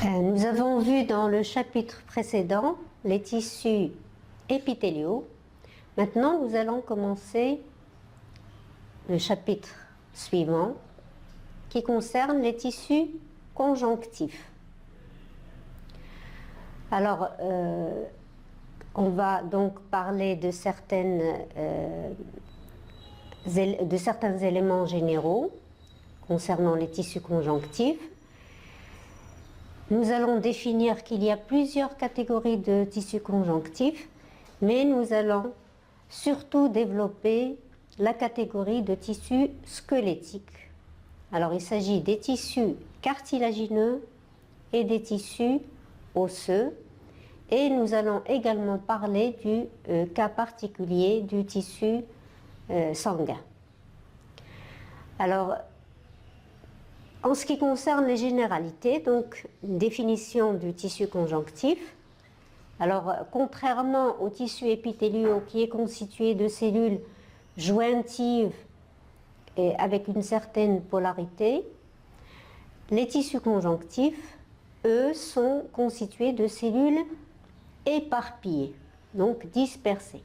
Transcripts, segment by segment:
Nous avons vu dans le chapitre précédent les tissus épithéliaux. Maintenant, nous allons commencer le chapitre suivant qui concerne les tissus conjonctifs. Alors, on va donc parler de certains éléments généraux concernant les tissus conjonctifs. Nous allons définir qu'il y a plusieurs catégories de tissus conjonctifs, mais nous allons surtout développer la catégorie de tissus squelettiques. Alors, il s'agit des tissus cartilagineux et des tissus osseux, et nous allons également parler du cas particulier du tissu sanguin. Alors, en ce qui concerne les généralités, donc une définition du tissu conjonctif. Alors, contrairement au tissu épithéliaux qui est constitué de cellules jointives et avec une certaine polarité, les tissus conjonctifs, eux, sont constitués de cellules éparpillées, donc dispersées.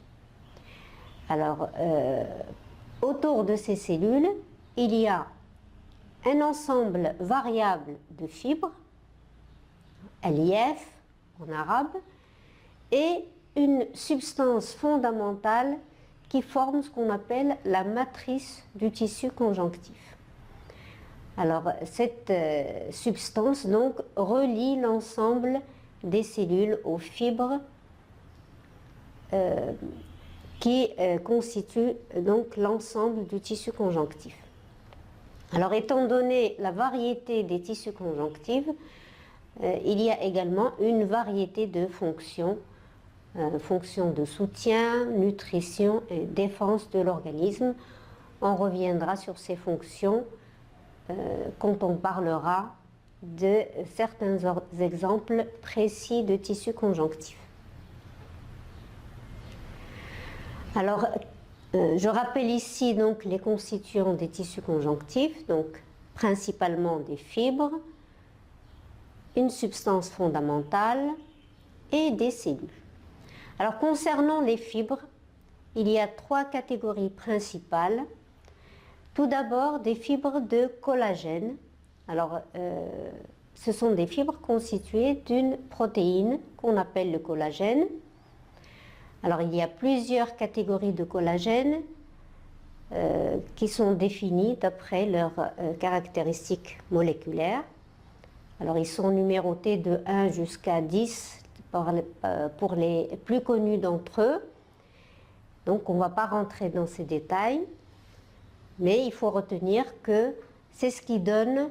Alors, autour de ces cellules, il y a un ensemble variable de fibres, LIF en arabe, et une substance fondamentale qui forme ce qu'on appelle la matrice du tissu conjonctif. Alors, cette substance donc relie l'ensemble des cellules aux fibres qui constituent donc l'ensemble du tissu conjonctif. Alors, étant donné la variété des tissus conjonctifs, il y a également une variété de fonctions, fonctions de soutien, nutrition et défense de l'organisme. On reviendra sur ces fonctions quand on parlera de certains exemples précis de tissus conjonctifs. Alors, je rappelle ici donc les constituants des tissus conjonctifs, donc principalement des fibres, une substance fondamentale et des cellules. Alors, concernant les fibres, il y a trois catégories principales. Tout d'abord, des fibres de collagène. Alors, ce sont des fibres constituées d'une protéine qu'on appelle le collagène. Alors, il y a plusieurs catégories de collagène qui sont définies d'après leurs caractéristiques moléculaires. Alors, ils sont numérotés de 1 jusqu'à 10 pour les plus connus d'entre eux. Donc, on ne va pas rentrer dans ces détails, mais il faut retenir que c'est ce qui donne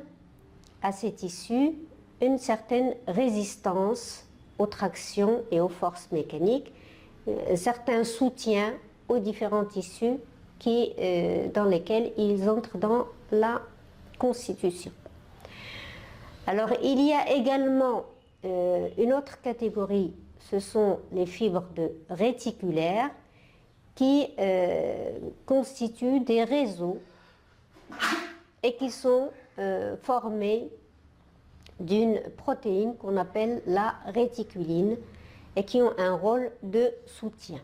à ces tissus une certaine résistance aux tractions et aux forces mécaniques, certains soutiens aux différents tissus dans lesquels ils entrent dans la constitution. Alors, il y a également une autre catégorie, ce sont les fibres réticulaires qui constituent des réseaux et qui sont formés d'une protéine qu'on appelle la réticuline et qui ont un rôle de soutien.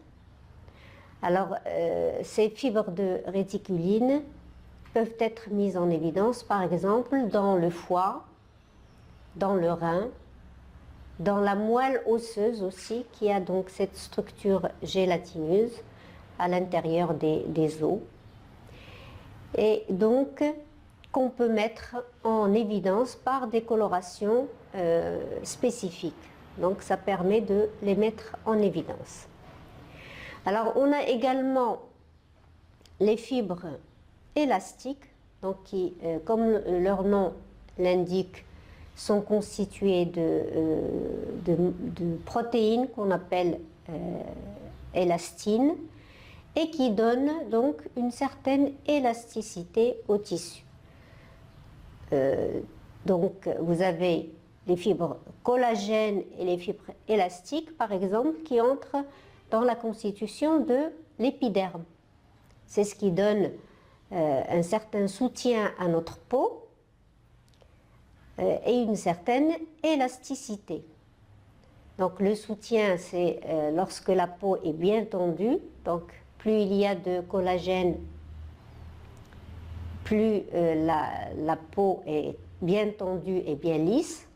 Alors, ces fibres de réticuline peuvent être mises en évidence, par exemple, dans le foie, dans le rein, dans la moelle osseuse aussi, qui a donc cette structure gélatineuse à l'intérieur des os, et donc qu'on peut mettre en évidence par des colorations spécifiques. Donc, ça permet de les mettre en évidence. Alors, on a également les fibres élastiques, donc qui, comme leur nom l'indique, sont constituées de protéines qu'on appelle élastines et qui donnent donc une certaine élasticité au tissu. Donc, vous avez les fibres collagènes et les fibres élastiques, par exemple, qui entrent dans la constitution de l'épiderme. C'est ce qui donne un certain soutien à notre peau, et une certaine élasticité. Donc le soutien, c'est lorsque la peau est bien tendue, donc plus il y a de collagène, plus la peau est bien tendue et bien lisse.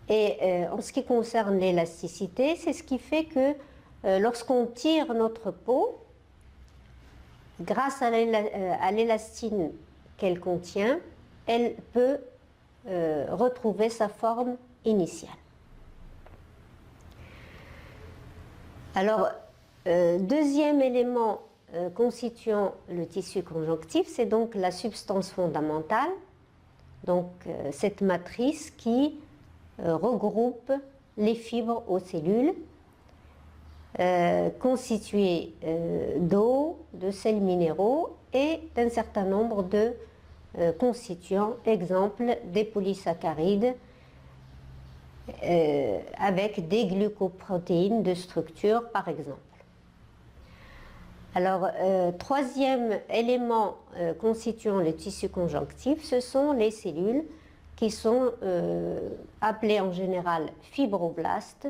Et en ce qui concerne l'élasticité, c'est ce qui fait que lorsqu'on tire notre peau, grâce à l'élastine qu'elle contient, elle peut retrouver sa forme initiale. Alors, deuxième élément constituant le tissu conjonctif, c'est donc la substance fondamentale, donc cette matrice qui regroupe les fibres aux cellules, constituées d'eau, de sels minéraux et d'un certain nombre de constituants, exemple des polysaccharides avec des glucoprotéines de structure par exemple. Alors, troisième élément constituant le tissu conjonctif, ce sont les cellules qui sont appelées en général fibroblastes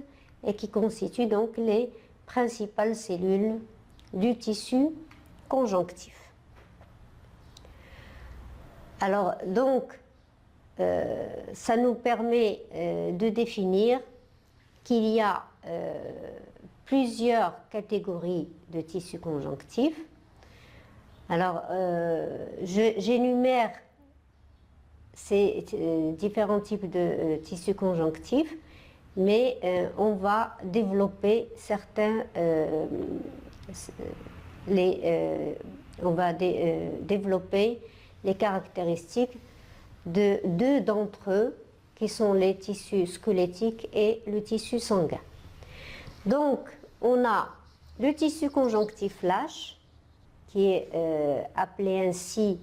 et qui constituent donc les principales cellules du tissu conjonctif. Alors, donc, ça nous permet de définir qu'il y a plusieurs catégories de tissus conjonctifs. Alors, j'énumère ces différents types de tissus conjonctifs, mais on va développer certains, développer les caractéristiques de deux d'entre eux, qui sont les tissus squelettiques et le tissu sanguin. Donc, on a le tissu conjonctif lâche, qui est appelé ainsi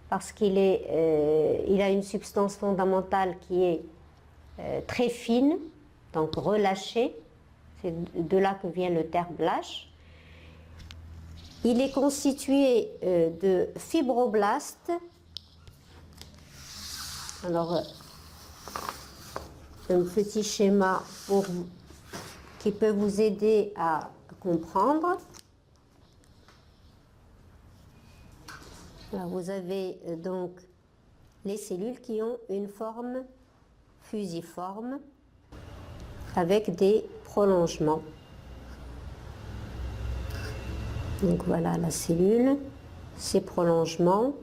parce qu'il a une substance fondamentale qui est très fine, donc relâchée, c'est de là que vient le terme lâche. Il est constitué de fibroblastes. Alors, un petit schéma qui peut vous aider à comprendre. Alors, vous avez donc les cellules qui ont une forme fusiforme avec des prolongements. Donc voilà la cellule, ses prolongements.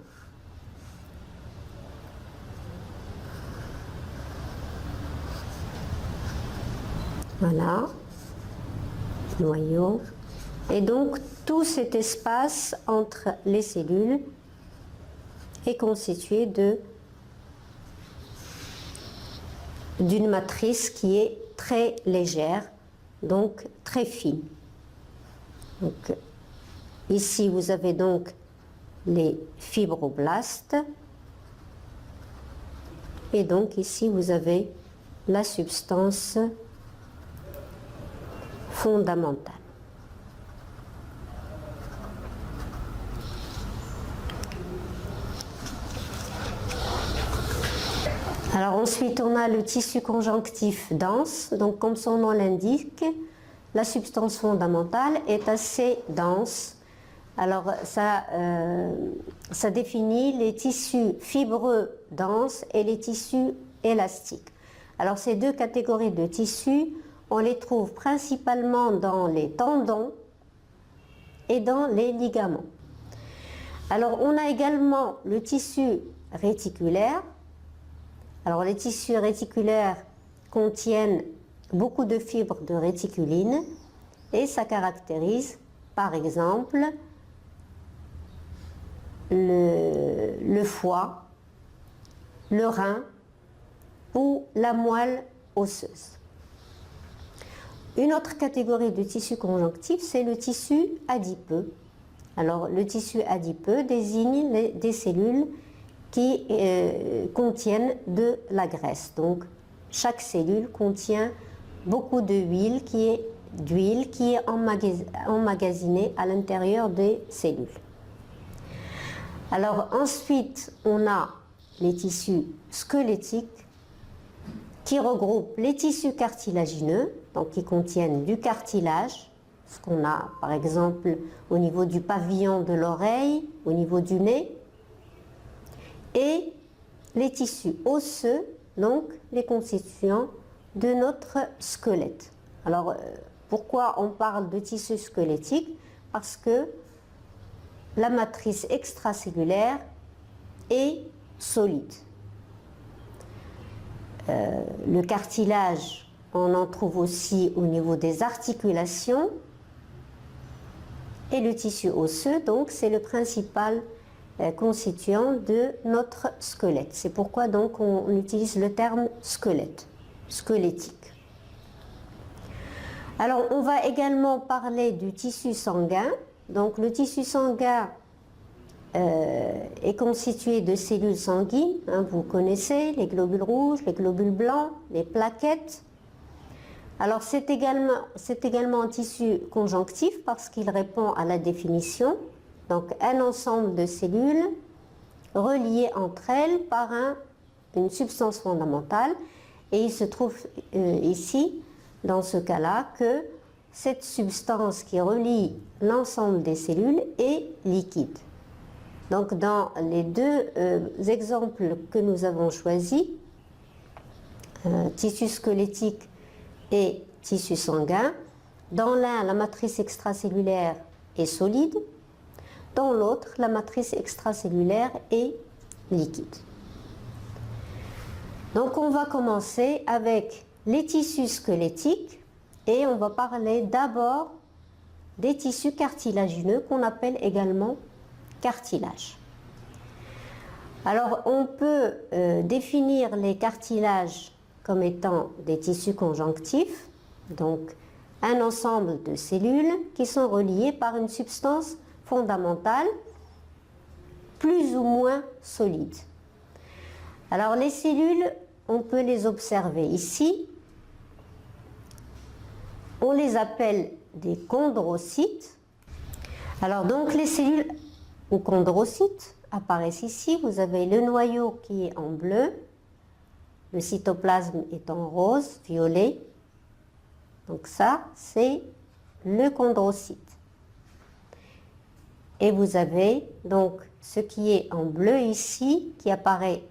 Voilà, noyau. Et donc tout cet espace entre les cellules est constitué d'une matrice qui est très légère, donc très fine. Donc, ici, vous avez donc les fibroblastes et donc ici, vous avez la substance fondamentale. Alors ensuite, on a le tissu conjonctif dense. Donc comme son nom l'indique, la substance fondamentale est assez dense. Alors ça définit les tissus fibreux denses et les tissus élastiques. Alors ces deux catégories de tissus, on les trouve principalement dans les tendons et dans les ligaments. Alors on a également le tissu réticulaire. Alors les tissus réticulaires contiennent beaucoup de fibres de réticuline et ça caractérise par exemple le foie, le rein ou la moelle osseuse. Une autre catégorie de tissu conjonctif, c'est le tissu adipeux. Alors le tissu adipeux désigne des cellules qui contiennent de la graisse. Donc, chaque cellule contient beaucoup d'huile qui est emmagasinée à l'intérieur des cellules. Alors ensuite, on a les tissus squelettiques. qui regroupe les tissus cartilagineux, donc qui contiennent du cartilage, ce qu'on a par exemple au niveau du pavillon de l'oreille, au niveau du nez, et les tissus osseux, donc les constituants de notre squelette. Alors, pourquoi on parle de tissu squelettique? Parce que la matrice extracellulaire est solide. Le cartilage, on en trouve aussi au niveau des articulations, et le tissu osseux, donc, c'est le principal constituant de notre squelette. C'est pourquoi donc on utilise le terme squelette, squelettique. Alors, on va également parler du tissu sanguin. Donc, le tissu sanguin est constitué de cellules sanguines, hein, vous connaissez, les globules rouges, les globules blancs, les plaquettes. Alors, c'est également un tissu conjonctif parce qu'il répond à la définition. Donc, un ensemble de cellules reliées entre elles par une substance fondamentale. Et il se trouve ici, dans ce cas-là, que cette substance qui relie l'ensemble des cellules est liquide. Donc, dans les deux exemples que nous avons choisis, tissu squelettique et tissu sanguin, dans l'un, la matrice extracellulaire est solide, dans l'autre, la matrice extracellulaire est liquide. Donc, on va commencer avec les tissus squelettiques et on va parler d'abord des tissus cartilagineux qu'on appelle également cartilage. Alors, on peut définir les cartilages comme étant des tissus conjonctifs, donc un ensemble de cellules qui sont reliées par une substance fondamentale plus ou moins solide. Alors, les cellules, on peut les observer ici. On les appelle des chondrocytes. Alors, donc, les cellules ou chondrocytes apparaissent ici. Vous avez le noyau qui est en bleu, le cytoplasme est en rose, violet. Donc ça, c'est le chondrocyte. Et vous avez donc ce qui est en bleu ici, qui apparaît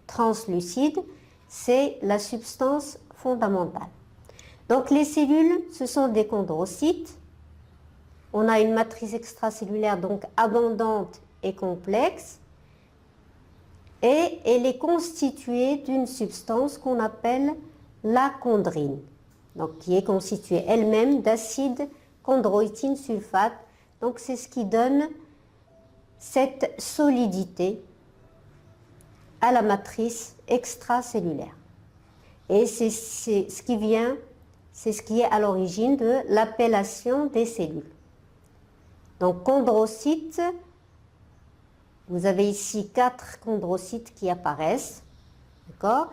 translucide, c'est la substance fondamentale. Donc les cellules, ce sont des chondrocytes. On a une matrice extracellulaire donc abondante et complexe. Et elle est constituée d'une substance qu'on appelle la chondrine, donc qui est constituée elle-même d'acide chondroïtine sulfate. Donc c'est ce qui donne cette solidité à la matrice extracellulaire. Et c'est ce qui est à l'origine de l'appellation des cellules. Donc chondrocytes, vous avez ici 4 chondrocytes qui apparaissent, d'accord?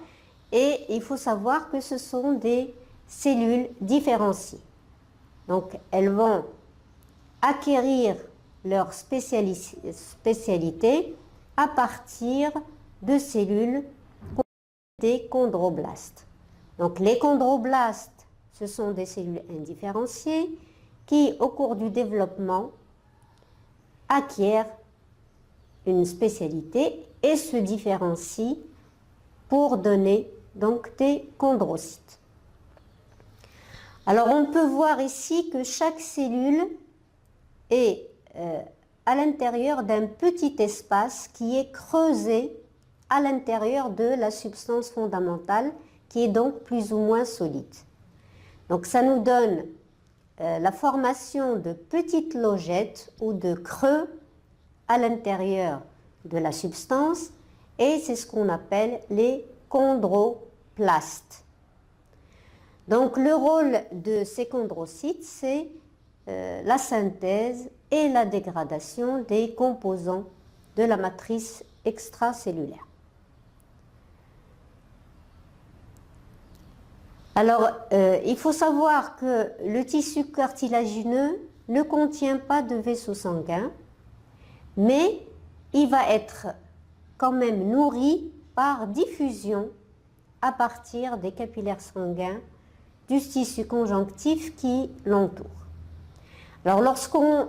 Et il faut savoir que ce sont des cellules différenciées. Donc, elles vont acquérir leur spécialité à partir de cellules des chondroblastes. Donc, les chondroblastes, ce sont des cellules indifférenciées qui, au cours du développement, acquièrent une spécialité et se différencie pour donner donc des chondrocytes. Alors on peut voir ici que chaque cellule est à l'intérieur d'un petit espace qui est creusé à l'intérieur de la substance fondamentale qui est donc plus ou moins solide. Donc ça nous donne la formation de petites logettes ou de creux à l'intérieur de la substance et c'est ce qu'on appelle les chondroplastes. Donc le rôle de ces chondrocytes, c'est la synthèse et la dégradation des composants de la matrice extracellulaire. Alors, il faut savoir que le tissu cartilagineux ne contient pas de vaisseau sanguin, mais il va être quand même nourri par diffusion à partir des capillaires sanguins du tissu conjonctif qui l'entoure. Alors, lorsqu'on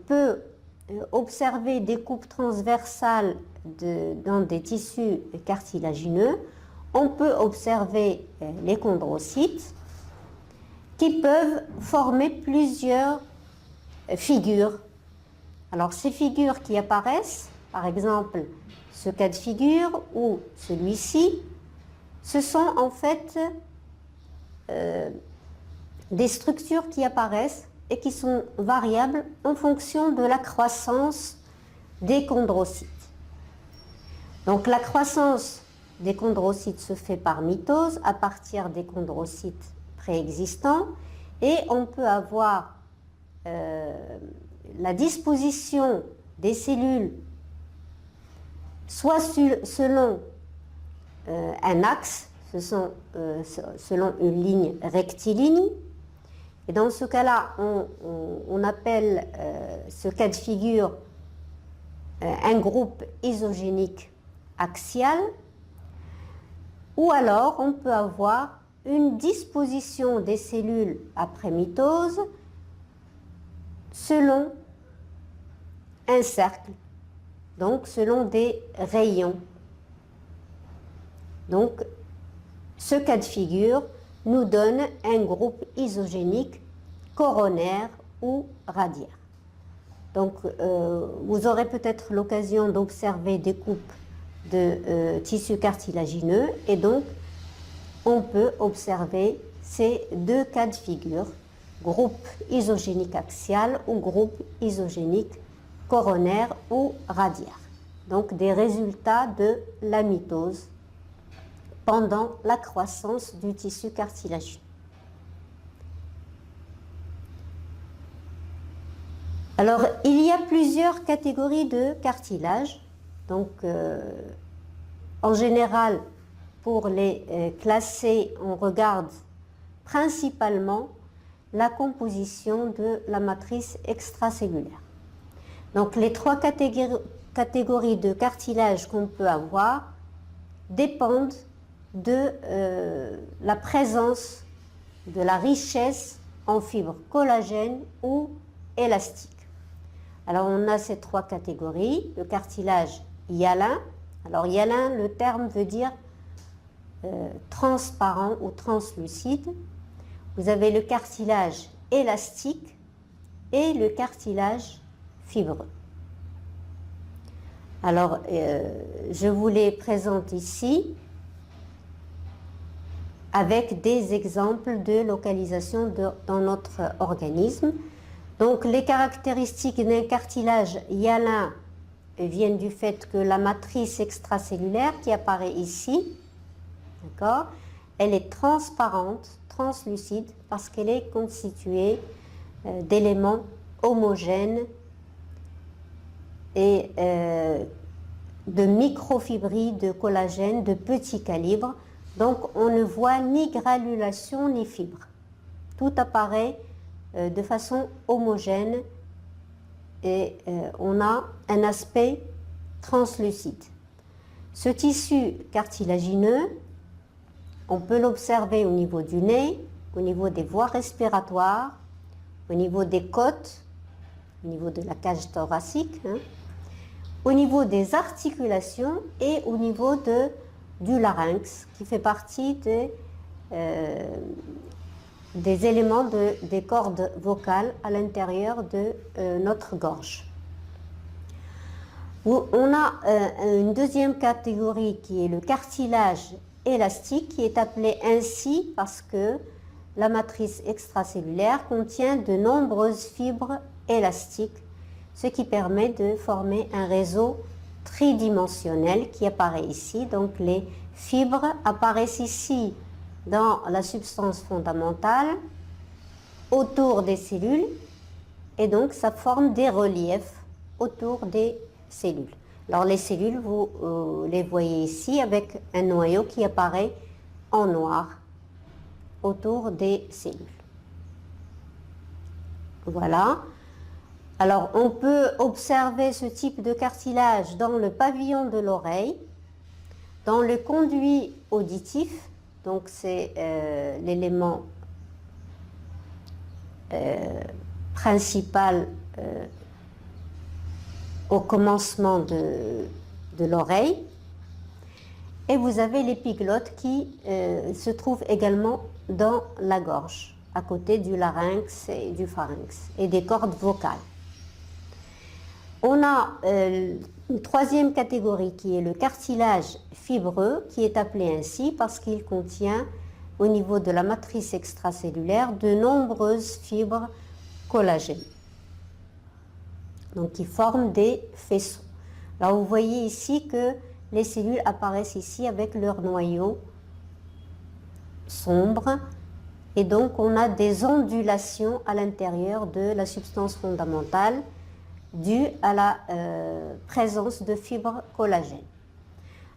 peut observer des coupes transversales dans des tissus cartilagineux, on peut observer les chondrocytes qui peuvent former plusieurs figures. Alors, ces figures qui apparaissent, par exemple, ce cas de figure ou celui-ci, ce sont en fait des structures qui apparaissent et qui sont variables en fonction de la croissance des chondrocytes. Donc, la croissance des chondrocytes se fait par mitose à partir des chondrocytes préexistants et on peut avoir la disposition des cellules soit selon un axe, selon une ligne rectiligne. Et dans ce cas-là, on appelle ce cas de figure un groupe isogénique axial. Ou alors, on peut avoir une disposition des cellules après mitose selon un cercle, donc selon des rayons. Donc, ce cas de figure nous donne un groupe isogénique coronaire ou radiaire. Donc, vous aurez peut-être l'occasion d'observer des coupes de tissus cartilagineux et donc on peut observer ces deux cas de figure, groupe isogénique axial ou groupe isogénique coronaire ou radiaire. Donc des résultats de la mitose pendant la croissance du tissu cartilagineux. Alors, il y a plusieurs catégories de cartilage. Donc, en général, pour les classer, on regarde principalement la composition de la matrice extracellulaire. Donc, les trois catégories de cartilage qu'on peut avoir dépendent de la présence, de la richesse en fibres collagène ou élastiques. Alors, on a ces trois catégories, le cartilage hyalin. Alors, hyalin, le terme veut dire transparent ou translucide. Vous avez le cartilage élastique et le cartilage fibreux. Alors, je vous les présente ici avec des exemples de localisation dans notre organisme. Donc, les caractéristiques d'un cartilage hyalin viennent du fait que la matrice extracellulaire qui apparaît ici, d'accord, elle est transparente, translucide, parce qu'elle est constituée d'éléments homogènes et de microfibrilles de collagène de petit calibre. Donc, on ne voit ni granulation ni fibre. Tout apparaît de façon homogène et on a un aspect translucide. Ce tissu cartilagineux, on peut l'observer au niveau du nez, au niveau des voies respiratoires, au niveau des côtes, au niveau de la cage thoracique, au niveau des articulations et au niveau du larynx, qui fait partie des éléments des cordes vocales à l'intérieur de notre gorge. On a une deuxième catégorie qui est le cartilage élastique, qui est appelé ainsi parce que la matrice extracellulaire contient de nombreuses fibres élastiques, ce qui permet de former un réseau tridimensionnel qui apparaît ici. Donc les fibres apparaissent ici dans la substance fondamentale, autour des cellules, et donc ça forme des reliefs autour des cellules. Alors les cellules, vous les voyez ici avec un noyau qui apparaît en noir autour des cellules. Voilà. Alors on peut observer ce type de cartilage dans le pavillon de l'oreille. Dans le conduit auditif, donc c'est l'élément principal au commencement de l'oreille. Et vous avez l'épiglotte qui se trouve également dans la gorge, à côté du larynx et du pharynx, et des cordes vocales. On a une troisième catégorie qui est le cartilage fibreux, qui est appelé ainsi parce qu'il contient au niveau de la matrice extracellulaire de nombreuses fibres collagènes, donc qui forment des faisceaux. Alors vous voyez ici que les cellules apparaissent ici avec leur noyau sombre, et donc on a des ondulations à l'intérieur de la substance fondamentale due à la présence de fibres collagènes.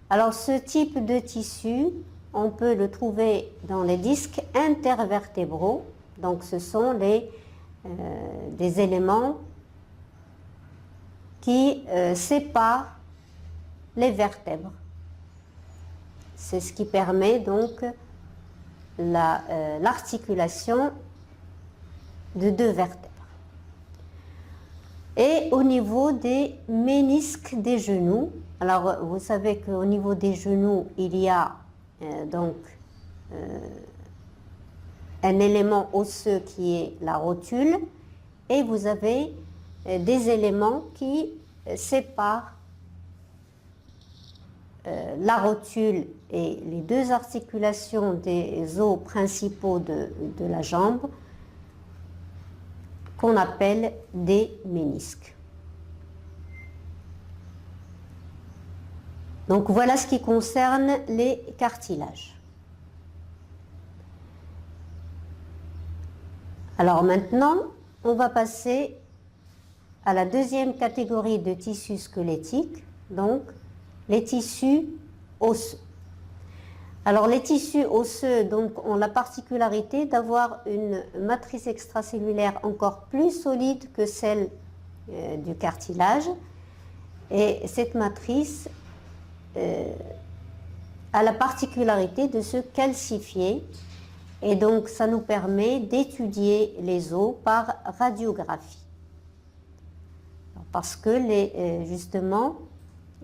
Alors ce type de tissu, on peut le trouver dans les disques intervertébraux, donc ce sont des éléments qui séparent les vertèbres. C'est ce qui permet donc l'articulation de deux vertèbres. Et au niveau des ménisques des genoux, alors vous savez qu'au niveau des genoux, il y a donc un élément osseux qui est la rotule, et vous avez des éléments qui séparent la rotule et les deux articulations des os principaux de la jambe, qu'on appelle des ménisques. Donc voilà ce qui concerne les cartilages. Alors maintenant, on va passer à la deuxième catégorie de tissus squelettiques, donc les tissus osseux. Alors les tissus osseux donc, ont la particularité d'avoir une matrice extracellulaire encore plus solide que celle du cartilage, et cette matrice a la particularité de se calcifier, et donc ça nous permet d'étudier les os par radiographie. Parce que justement,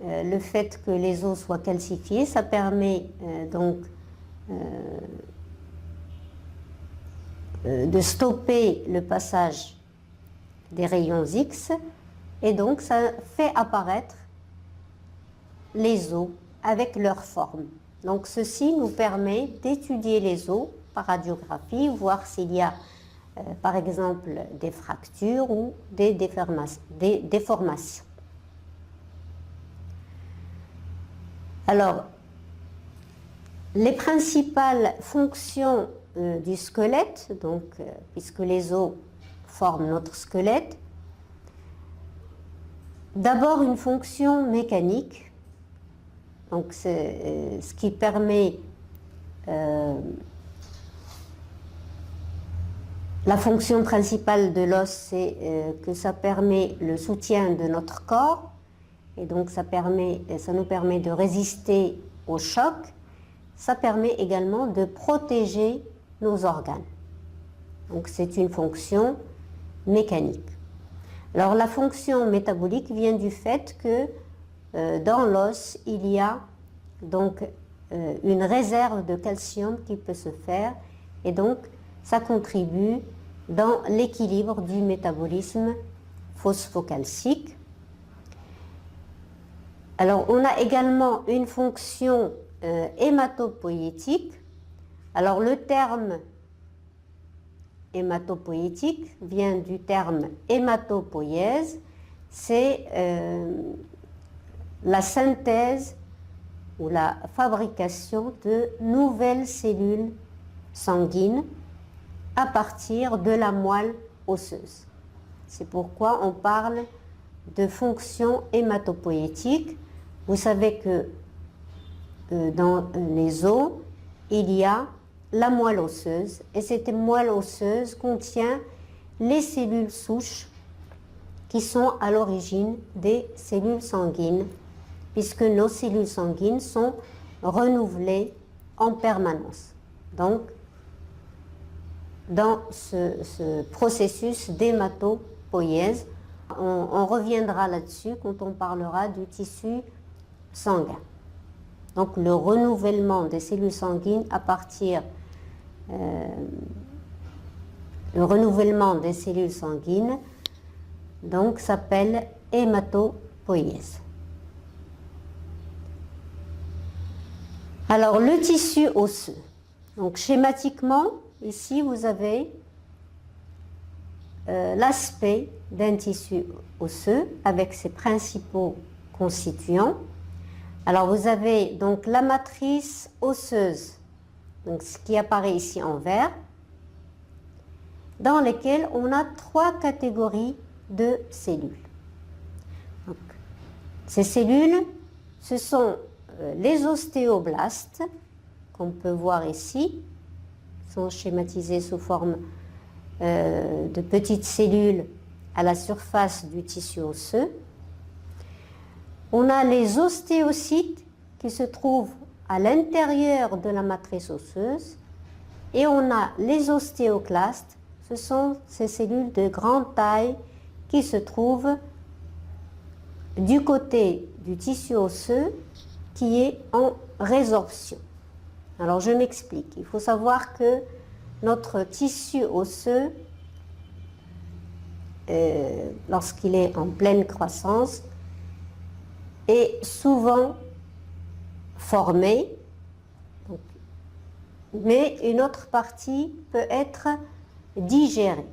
le fait que les os soient calcifiés, ça permet donc de stopper le passage des rayons X, et donc ça fait apparaître les os avec leur forme. Donc ceci nous permet d'étudier les os par radiographie, voir s'il y a par exemple des fractures ou des déformations. Alors, les principales fonctions du squelette, donc, puisque les os forment notre squelette, d'abord une fonction mécanique, donc c'est ce qui permet la fonction principale de l'os, c'est que ça permet le soutien de notre corps, et donc ça nous permet de résister au choc. Ça permet également de protéger nos organes. Donc c'est une fonction mécanique. Alors la fonction métabolique vient du fait que dans l'os, il y a donc une réserve de calcium qui peut se faire, et donc ça contribue dans l'équilibre du métabolisme phosphocalcique. Alors, on a également une fonction hématopoïétique. Alors, le terme hématopoïétique vient du terme hématopoïèse. C'est la synthèse ou la fabrication de nouvelles cellules sanguines à partir de la moelle osseuse. C'est pourquoi on parle de fonction hématopoïétique. Vous savez que dans les os, il y a la moelle osseuse, et cette moelle osseuse contient les cellules souches qui sont à l'origine des cellules sanguines, puisque nos cellules sanguines sont renouvelée en permanence. Donc, dans ce processus d'hématopoïèse, on reviendra là-dessus quand on parlera du tissu sanguin. Donc, le renouvellement des cellules sanguines à partir le renouvellement des cellules sanguines donc s'appelle hématopoïèse. Alors le tissu osseux. Donc schématiquement, ici vous avez l'aspect d'un tissu osseux avec ses principaux constituants. Alors vous avez donc la matrice osseuse, donc ce qui apparaît ici en vert, dans lesquelles on a 3 catégories de cellules. Donc, ces cellules, ce sont les ostéoblastes, qu'on peut voir ici, sont schématisés sous forme de petites cellules à la surface du tissu osseux. On a les ostéocytes qui se trouvent à l'intérieur de la matrice osseuse et on a les ostéoclastes, ce sont ces cellules de grande taille qui se trouvent du côté du tissu osseux qui est en résorption. Alors je m'explique, il faut savoir que notre tissu osseux, lorsqu'il est en pleine croissance, est souvent formé, mais une autre partie peut être digérée.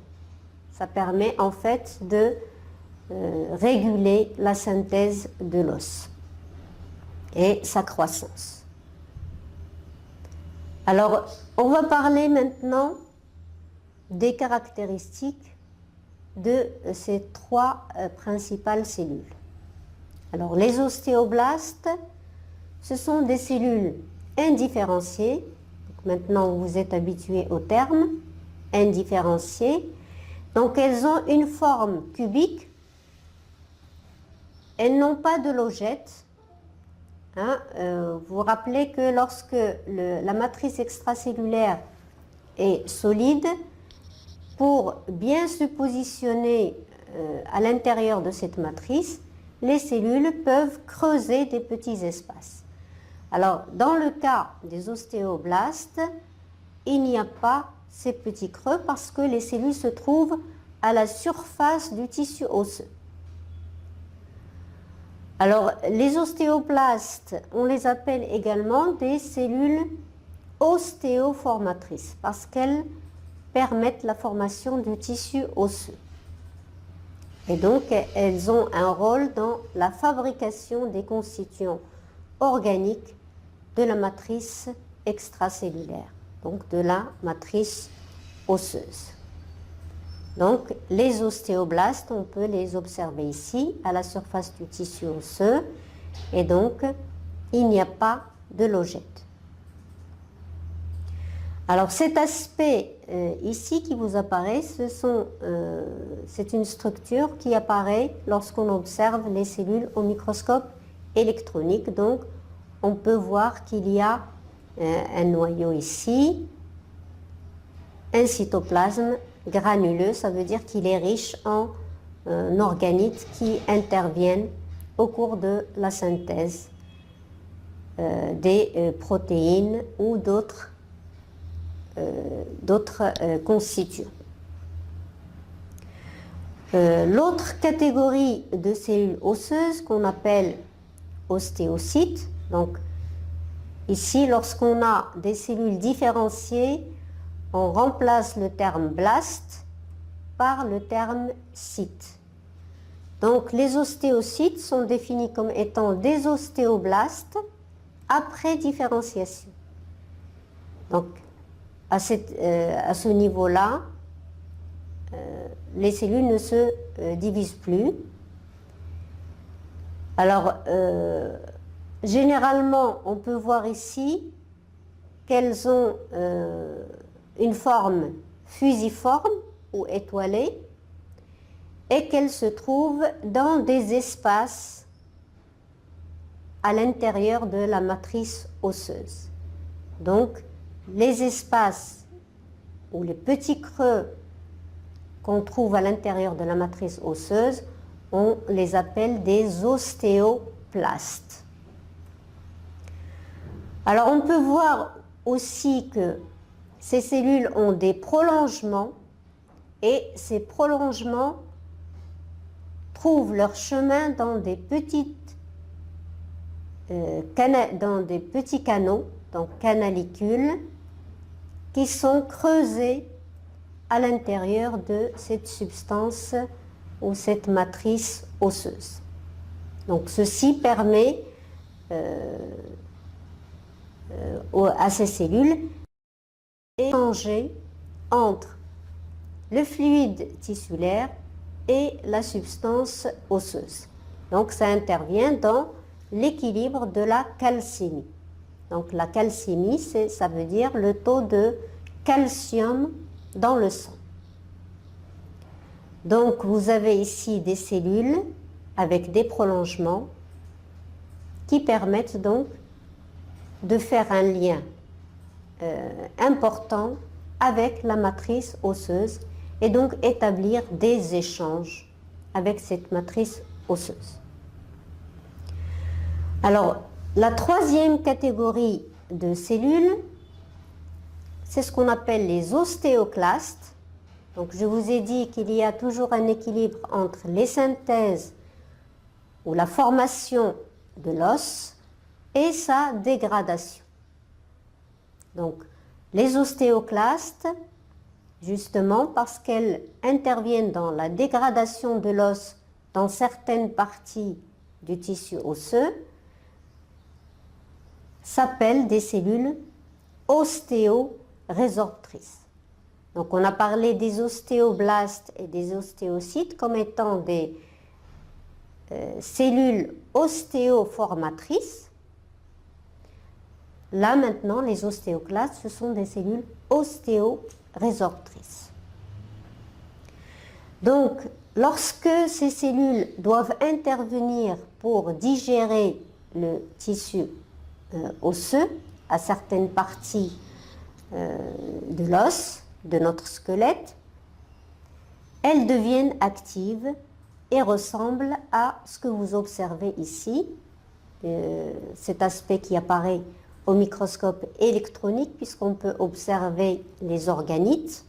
Ça permet en fait de réguler la synthèse de l'os et sa croissance. Alors, on va parler maintenant des caractéristiques de ces 3 principales cellules. Alors, les ostéoblastes, ce sont des cellules indifférenciées. Donc, maintenant, vous êtes habitué au terme indifférenciées. Donc, elles ont une forme cubique. Elles n'ont pas de logette. Vous vous rappelez que lorsque la matrice extracellulaire est solide, pour bien se positionner à l'intérieur de cette matrice, les cellules peuvent creuser des petits espaces. Alors, dans le cas des ostéoblastes, il n'y a pas ces petits creux parce que les cellules se trouvent à la surface du tissu osseux. Alors, les ostéoblastes, on les appelle également des cellules ostéoformatrices parce qu'elles permettent la formation du tissu osseux. Et donc, elles ont un rôle dans la fabrication des constituants organiques de la matrice extracellulaire, donc de la matrice osseuse. Donc, les ostéoblastes, on peut les observer ici, à la surface du tissu osseux, et donc, il n'y a pas de logette. Alors, cet aspect ici qui vous apparaît, c'est une structure qui apparaît lorsqu'on observe les cellules au microscope électronique. Donc, on peut voir qu'il y a un noyau ici, un cytoplasme granuleux, ça veut dire qu'il est riche en organites qui interviennent au cours de la synthèse des protéines ou d'autres constituants. L'autre catégorie de cellules osseuses qu'on appelle ostéocytes, donc ici lorsqu'on a des cellules différenciées, on remplace le terme blast par le terme cyte. Donc les ostéocytes sont définis comme étant des ostéoblastes après différenciation. Donc à ce niveau-là, les cellules ne se divisent plus. Alors, généralement, on peut voir ici qu'elles ont une forme fusiforme ou étoilée et qu'elles se trouvent dans des espaces à l'intérieur de la matrice osseuse. Donc, les espaces ou les petits creux qu'on trouve à l'intérieur de la matrice osseuse, on les appelle des ostéoplastes. Alors, on peut voir aussi que ces cellules ont des prolongements et ces prolongements trouvent leur chemin dans des petits canaux, donc canalicules, qui sont creusés à l'intérieur de cette substance ou cette matrice osseuse. Donc ceci permet à ces cellules d'échanger entre le fluide tissulaire et la substance osseuse. Donc ça intervient dans l'équilibre de la calcémie. Donc la calcémie, ça veut dire le taux de calcium dans le sang. Donc vous avez ici des cellules avec des prolongements qui permettent donc de faire un lien important avec la matrice osseuse et donc établir des échanges avec cette matrice osseuse. Alors, la troisième catégorie de cellules, c'est ce qu'on appelle les ostéoclastes. Donc, je vous ai dit qu'il y a toujours un équilibre entre les synthèses ou la formation de l'os et sa dégradation. Donc, les ostéoclastes, justement parce qu'elles interviennent dans la dégradation de l'os dans certaines parties du tissu osseux, s'appellent des cellules ostéorésorptrices. Donc on a parlé des ostéoblastes et des ostéocytes comme étant des cellules ostéoformatrices. Là maintenant, les ostéoclastes, ce sont des cellules ostéorésorptrices. Donc, lorsque ces cellules doivent intervenir pour digérer le tissu osseux à certaines parties de l'os, de notre squelette, elles deviennent actives et ressemblent à ce que vous observez ici, cet aspect qui apparaît au microscope électronique puisqu'on peut observer les organites.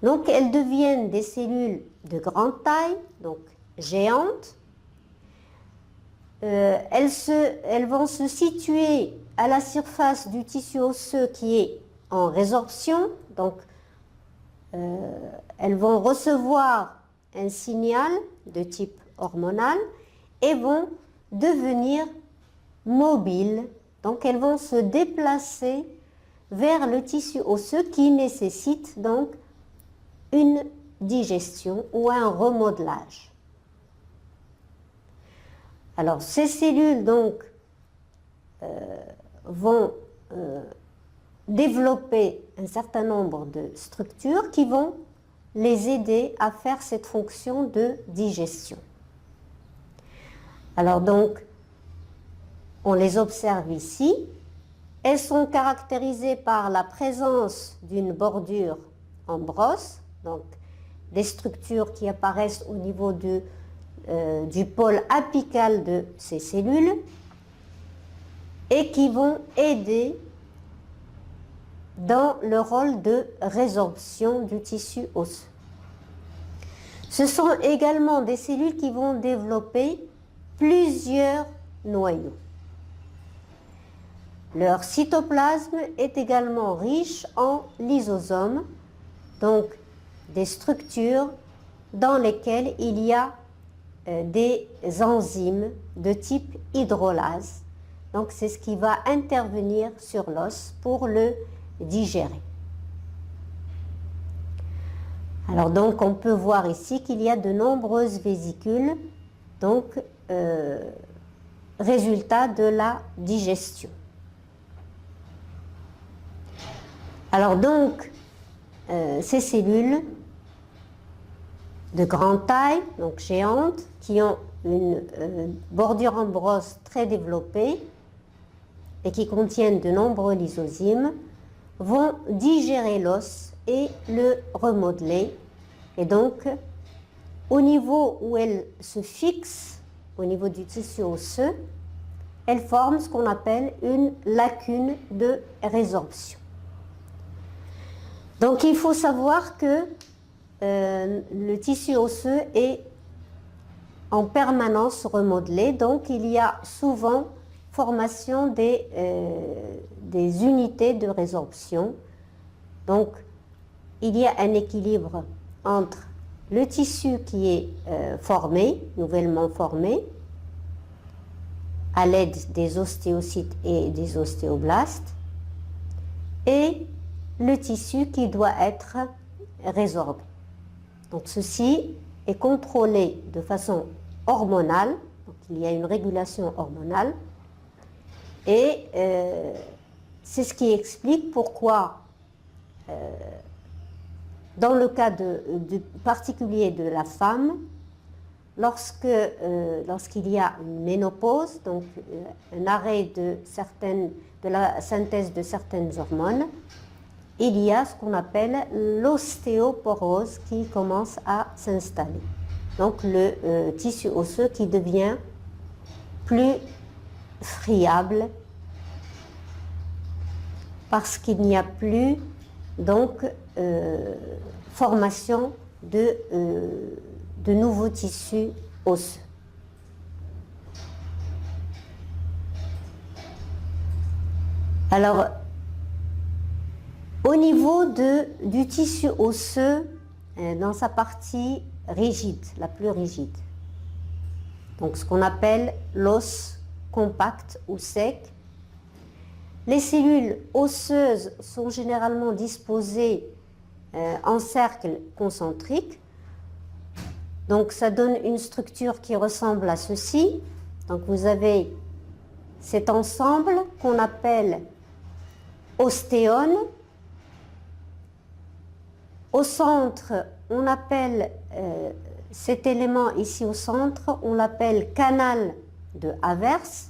Donc elles deviennent des cellules de grande taille, donc géantes. Elles vont se situer à la surface du tissu osseux qui est en résorption, donc elles vont recevoir un signal de type hormonal et vont devenir mobiles. Donc elles vont se déplacer vers le tissu osseux qui nécessite donc une digestion ou un remodelage. Alors ces cellules donc vont développer un certain nombre de structures qui vont les aider à faire cette fonction de digestion. Alors donc, on les observe ici. Elles sont caractérisées par la présence d'une bordure en brosse, donc des structures qui apparaissent au niveau du pôle apical de ces cellules et qui vont aider dans le rôle de résorption du tissu osseux. Ce sont également des cellules qui vont développer plusieurs noyaux. Leur cytoplasme est également riche en lysosomes, donc des structures dans lesquelles il y a des enzymes de type hydrolase. Donc c'est ce qui va intervenir sur l'os pour le digérer. Alors donc on peut voir ici qu'il y a de nombreuses vésicules, donc résultat de la digestion. Alors donc ces cellules de grande taille, donc géantes, qui ont une bordure en brosse très développée et qui contiennent de nombreux lysozymes, vont digérer l'os et le remodeler. Et donc, au niveau où elles se fixent, au niveau du tissu osseux, elles forment ce qu'on appelle une lacune de résorption. Donc, il faut savoir que le tissu osseux est en permanence remodelé, donc il y a souvent formation des unités de résorption. Donc, il y a un équilibre entre le tissu qui est formé, nouvellement formé, à l'aide des ostéocytes et des ostéoblastes, et le tissu qui doit être résorbé. Donc, ceci est contrôlé de façon hormonale, donc il y a une régulation hormonale, et c'est ce qui explique pourquoi, dans le cas particulier de la femme, lorsqu'il y a une ménopause, donc un arrêt de la synthèse de certaines hormones, il y a ce qu'on appelle l'ostéoporose qui commence à s'installer. Donc le tissu osseux qui devient plus friable parce qu'il n'y a plus donc formation de nouveaux tissus osseux. Alors, au niveau du tissu osseux, dans sa partie rigide, la plus rigide, donc ce qu'on appelle l'os compact ou sec, les cellules osseuses sont généralement disposées en cercle concentrique. Donc ça donne une structure qui ressemble à ceci. Donc vous avez cet ensemble qu'on appelle ostéone. Au centre, on appelle cet élément ici au centre, on l'appelle canal de Havers,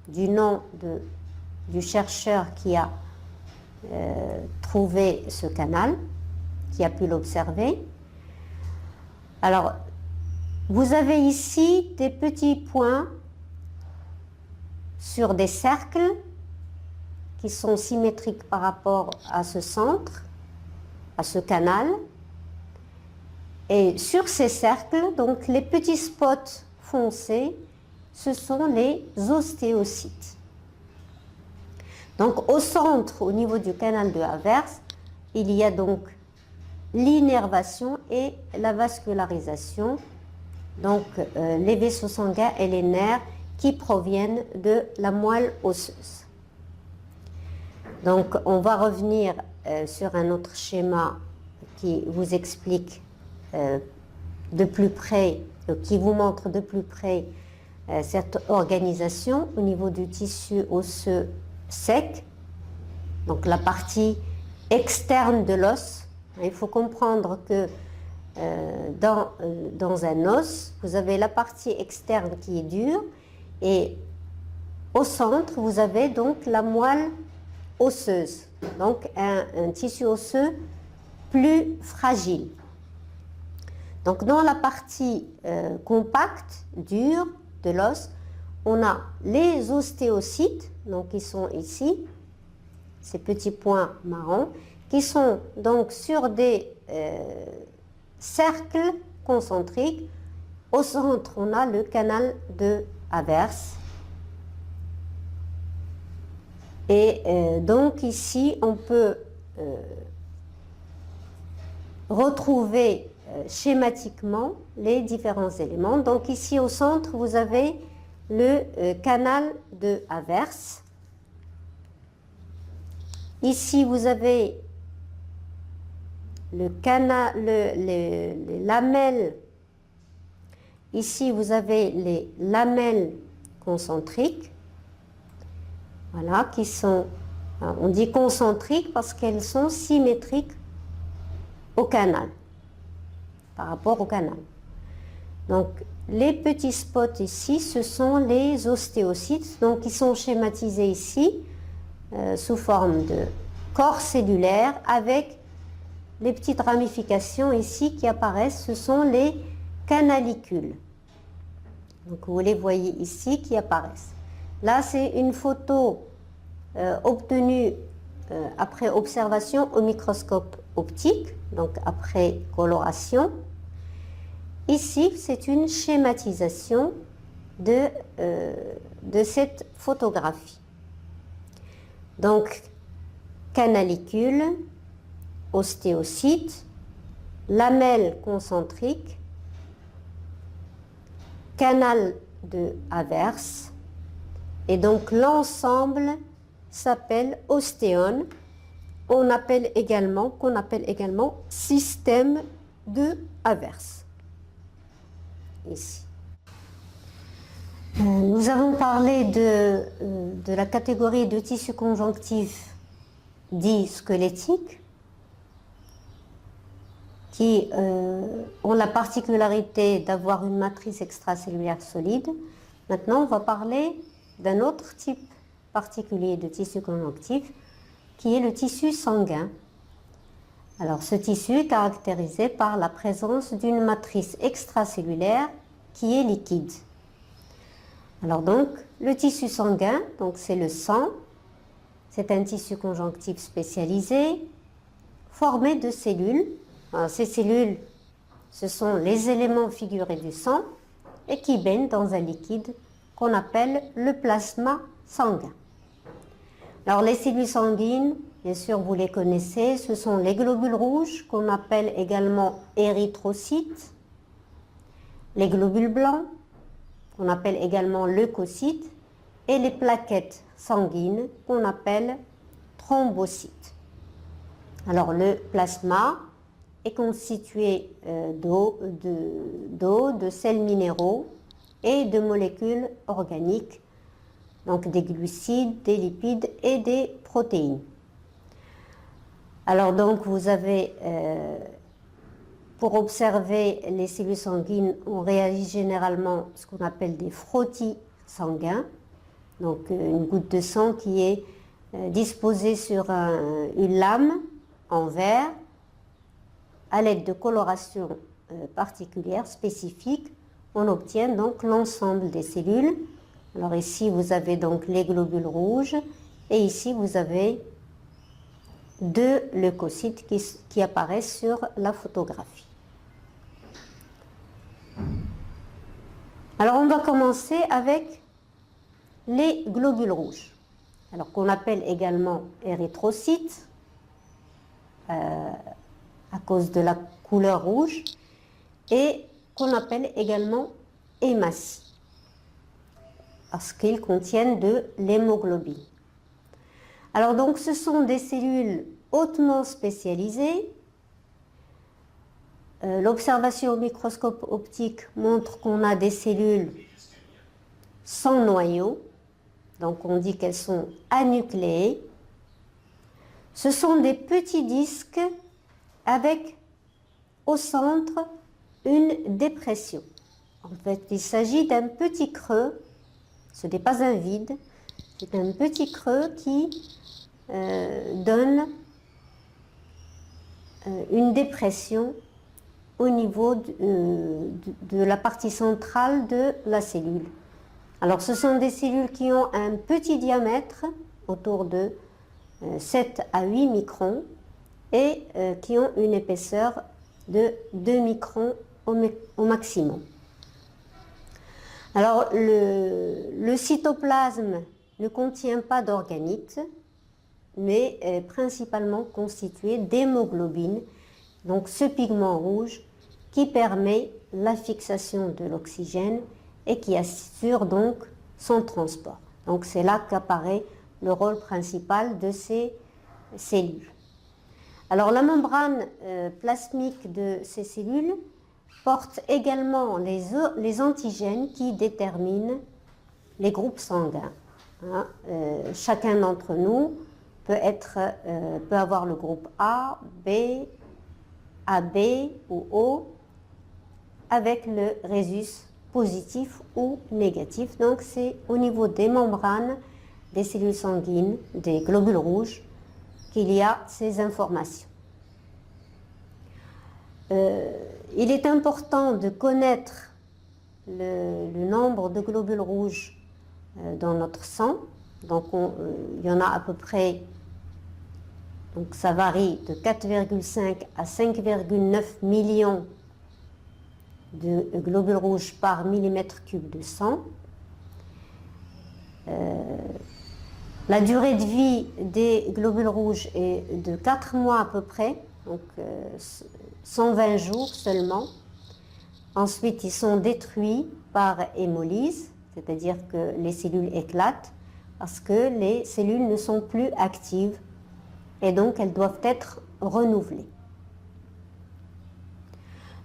du nom du chercheur qui a trouvé ce canal, qui a pu l'observer. Alors, vous avez ici des petits points sur des cercles qui sont symétriques par rapport à ce centre, à ce canal. Et sur ces cercles, donc les petits spots foncés, ce sont les ostéocytes. Donc au centre, au niveau du canal de Havers, il y a donc l'innervation et la vascularisation, donc les vaisseaux sanguins et les nerfs qui proviennent de la moelle osseuse. Donc on va revenir sur un autre schéma qui vous explique de plus près, qui vous montre de plus près cette organisation au niveau du tissu osseux sec, donc la partie externe de l'os. Il faut comprendre que dans un os, vous avez la partie externe qui est dure et au centre, vous avez donc la moelle osseuse, donc un tissu osseux plus fragile. Donc dans la partie compacte, dure de l'os, on a les ostéocytes, donc qui sont ici, ces petits points marrons, qui sont donc sur des cercles concentriques. Au centre, on a le canal de Havers. Et donc ici, on peut retrouver schématiquement les différents éléments. Donc ici au centre, vous avez le canal de Havers. Ici, vous avez les lamelles. Ici, vous avez les lamelles concentriques. Voilà, qui sont, on dit concentriques parce qu'elles sont symétriques au canal, par rapport au canal. Donc, les petits spots ici, ce sont les ostéocytes, donc ils sont schématisés ici sous forme de corps cellulaire avec les petites ramifications ici qui apparaissent, ce sont les canalicules. Donc vous les voyez ici qui apparaissent. Là, c'est une photo obtenue après observation au microscope optique, donc après coloration. Ici, c'est une schématisation de cette photographie. Donc, canalicule, ostéocyte, lamelle concentrique, canal de Havers, et donc l'ensemble s'appelle ostéone, qu'on appelle également système de Havers. Ici. Nous avons parlé de la catégorie de tissus conjonctifs dits squelettiques qui ont la particularité d'avoir une matrice extracellulaire solide. Maintenant, on va parler d'un autre type particulier de tissu conjonctif qui est le tissu sanguin. Alors, ce tissu est caractérisé par la présence d'une matrice extracellulaire qui est liquide. Alors donc, le tissu sanguin, donc c'est le sang, c'est un tissu conjonctif spécialisé formé de cellules. Alors, ces cellules, ce sont les éléments figurés du sang et qui baignent dans un liquide qu'on appelle le plasma sanguin. Alors les cellules sanguines, bien sûr vous les connaissez, ce sont les globules rouges qu'on appelle également érythrocytes, les globules blancs qu'on appelle également leucocytes et les plaquettes sanguines qu'on appelle thrombocytes. Alors le plasma est constitué d'eau, de sels minéraux et de molécules organiques, donc des glucides, des lipides et des protéines. Alors donc vous avez, pour observer les cellules sanguines, on réagit généralement ce qu'on appelle des frottis sanguins, donc une goutte de sang qui est disposée sur une lame en verre à l'aide de colorations particulières, spécifiques. On obtient donc l'ensemble des cellules. Alors ici vous avez donc les globules rouges et ici vous avez deux leucocytes qui apparaissent sur la photographie. Alors on va commencer avec les globules rouges, alors qu'on appelle également érythrocytes à cause de la couleur rouge et qu'on appelle également hématies parce qu'ils contiennent de l'hémoglobine. Alors donc ce sont des cellules hautement spécialisées. L'observation au microscope optique montre qu'on a des cellules sans noyau, donc on dit qu'elles sont anucléées. Ce sont des petits disques avec au centre une dépression. En fait, il s'agit d'un petit creux, ce n'est pas un vide, c'est un petit creux qui donne une dépression au niveau de la partie centrale de la cellule. Alors ce sont des cellules qui ont un petit diamètre autour de 7 à 8 microns et qui ont une épaisseur de 2 microns au maximum. Alors le cytoplasme ne contient pas d'organites, mais est principalement constitué d'hémoglobine, donc ce pigment rouge qui permet la fixation de l'oxygène et qui assure donc son transport. Donc c'est là qu'apparaît le rôle principal de ces cellules. Alors la membrane plasmique de ces cellules porte également les antigènes qui déterminent les groupes sanguins. Chacun d'entre nous peut avoir le groupe A, B, AB ou O avec le rhésus positif ou négatif. Donc c'est au niveau des membranes, des cellules sanguines, des globules rouges qu'il y a ces informations. Il est important de connaître le nombre de globules rouges dans notre sang. Donc il y en a à peu près, donc ça varie de 4,5 à 5,9 millions de globules rouges par millimètre cube de sang. La durée de vie des globules rouges est de 4 mois à peu près, donc 120 jours seulement. Ensuite, ils sont détruits par hémolyse, c'est-à-dire que les cellules éclatent parce que les cellules ne sont plus actives et donc elles doivent être renouvelées.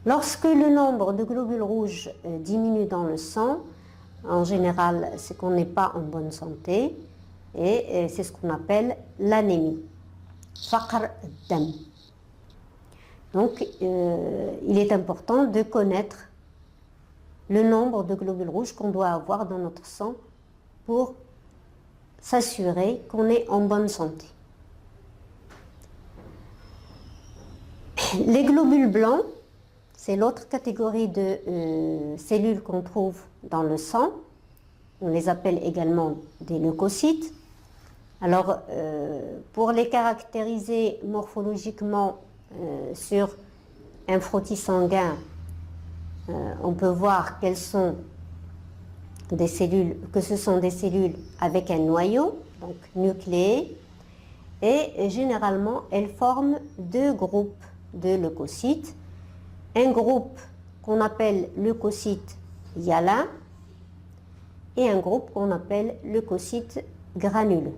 Lorsque le nombre de globules rouges diminue dans le sang, en général, c'est qu'on n'est pas en bonne santé et c'est ce qu'on appelle l'anémie. Faqr dam. Donc, il est important de connaître le nombre de globules rouges qu'on doit avoir dans notre sang pour s'assurer qu'on est en bonne santé. Les globules blancs, c'est l'autre catégorie de cellules qu'on trouve dans le sang. On les appelle également des leucocytes. Alors, pour les caractériser morphologiquement sur un frottis sanguin, on peut voir qu'elles sont des cellules, que ce sont des cellules avec un noyau, donc nucléé, et généralement elles forment deux groupes de leucocytes. Un groupe qu'on appelle leucocyte hyalin et un groupe qu'on appelle leucocyte granuleux.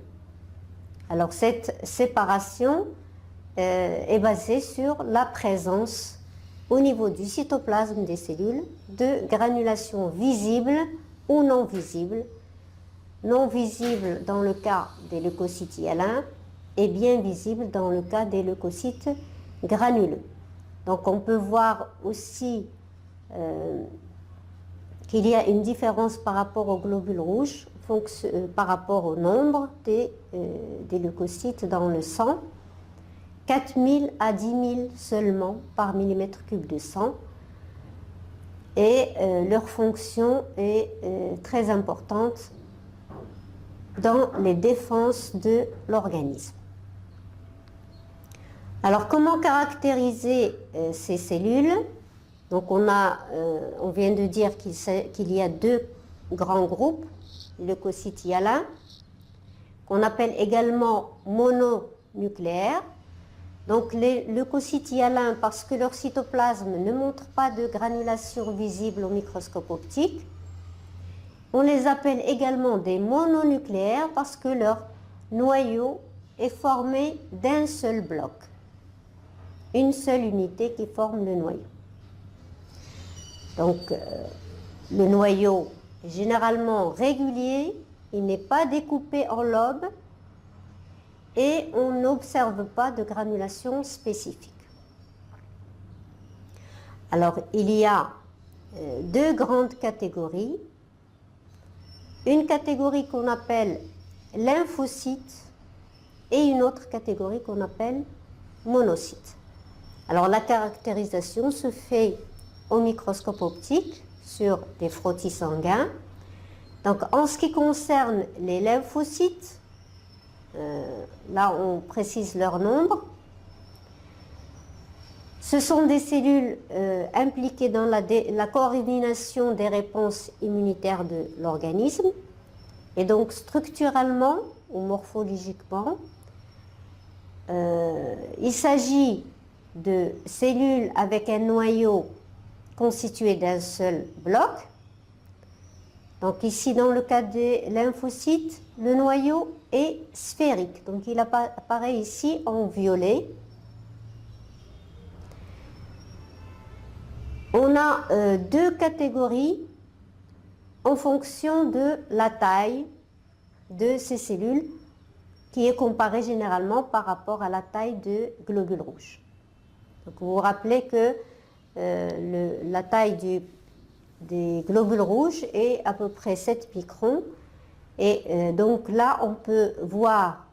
Alors cette séparation est basée sur la présence au niveau du cytoplasme des cellules de granulation visible ou non visible. Non visible dans le cas des leucocytes hyalins et bien visible dans le cas des leucocytes granuleux. Donc on peut voir aussi qu'il y a une différence par rapport aux globules rouges, par rapport au nombre des leucocytes dans le sang. 4000 à 10 000 seulement par millimètre cube de sang. Et leur fonction est très importante dans les défenses de l'organisme. Alors, comment caractériser ces cellules? Donc, on vient de dire qu'il y a deux grands groupes, leucocytes hyalins, qu'on appelle également mononucléaires. Donc, les leucocytes hyalins, parce que leur cytoplasme ne montre pas de granulation visible au microscope optique, on les appelle également des mononucléaires parce que leur noyau est formé d'un seul bloc. Une seule unité qui forme le noyau. Donc, le noyau est généralement régulier, il n'est pas découpé en lobes et on n'observe pas de granulation spécifique. Alors, il y a deux grandes catégories. Une catégorie qu'on appelle lymphocytes et une autre catégorie qu'on appelle monocytes. Alors la caractérisation se fait au microscope optique sur des frottis sanguins. Donc en ce qui concerne les lymphocytes, là on précise leur nombre. Ce sont des cellules impliquées dans la coordination des réponses immunitaires de l'organisme. Et donc structurellement ou morphologiquement, il s'agit de cellules avec un noyau constitué d'un seul bloc. Donc ici, dans le cas des lymphocytes, le noyau est sphérique. Donc il apparaît ici en violet. On a deux catégories en fonction de la taille de ces cellules qui est comparée généralement par rapport à la taille de globules rouges. Donc vous vous rappelez que la taille des globules rouges est à peu près 7 microns. Et donc là, on peut voir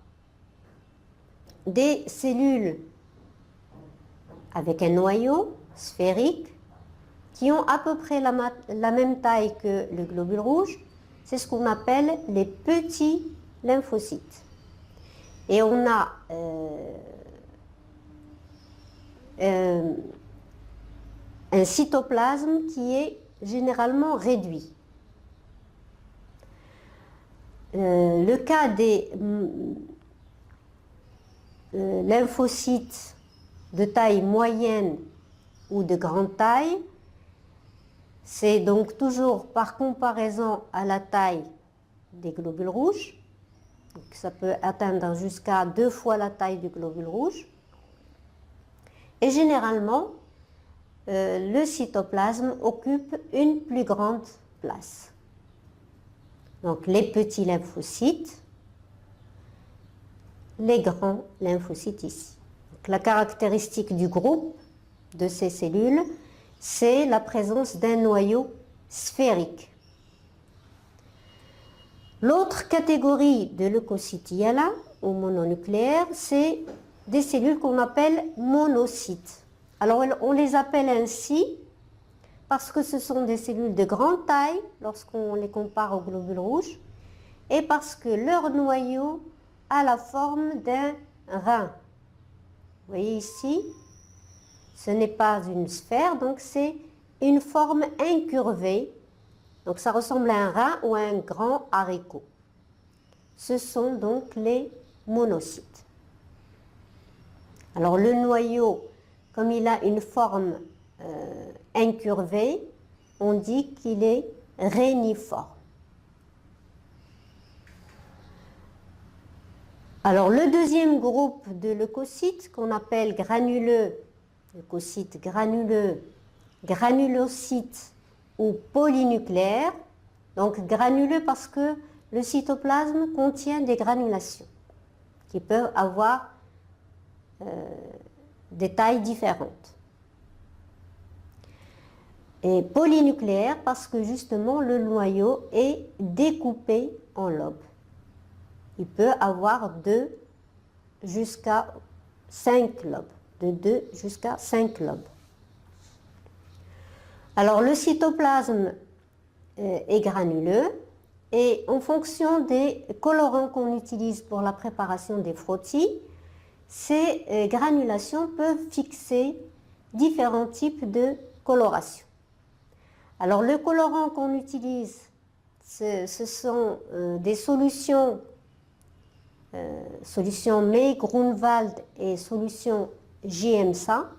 des cellules avec un noyau sphérique qui ont à peu près la même taille que le globule rouge. C'est ce qu'on appelle les petits lymphocytes. Et on a un cytoplasme qui est généralement réduit. Le cas des lymphocytes de taille moyenne ou de grande taille, c'est donc toujours par comparaison à la taille des globules rouges. Donc ça peut atteindre jusqu'à 2 fois la taille du globule rouge. Et généralement, le cytoplasme occupe une plus grande place. Donc les petits lymphocytes, les grands lymphocytes ici. Donc, la caractéristique du groupe de ces cellules, c'est la présence d'un noyau sphérique. L'autre catégorie de leucocytes IALA, ou mononucléaires, c'est des cellules qu'on appelle monocytes. Alors on les appelle ainsi parce que ce sont des cellules de grande taille lorsqu'on les compare aux globules rouges et parce que leur noyau a la forme d'un rein. Vous voyez ici, ce n'est pas une sphère, donc c'est une forme incurvée. Donc ça ressemble à un rein ou à un grand haricot. Ce sont donc les monocytes. Alors le noyau, comme il a une forme incurvée, on dit qu'il est réniforme. Alors le deuxième groupe de leucocytes qu'on appelle granuleux, leucocytes granuleux, granulocytes ou polynucléaires. Donc granuleux parce que le cytoplasme contient des granulations qui peuvent avoir des tailles différentes. Et polynucléaires parce que justement le noyau est découpé en lobes. Il peut avoir 2 jusqu'à 5 lobes, de 2 jusqu'à 5 lobes. Alors le cytoplasme est granuleux et en fonction des colorants qu'on utilise pour la préparation des frottis, ces granulations peuvent fixer différents types de coloration. Alors le colorant qu'on utilise, ce sont des solutions May, Grunwald et solutions JMSA.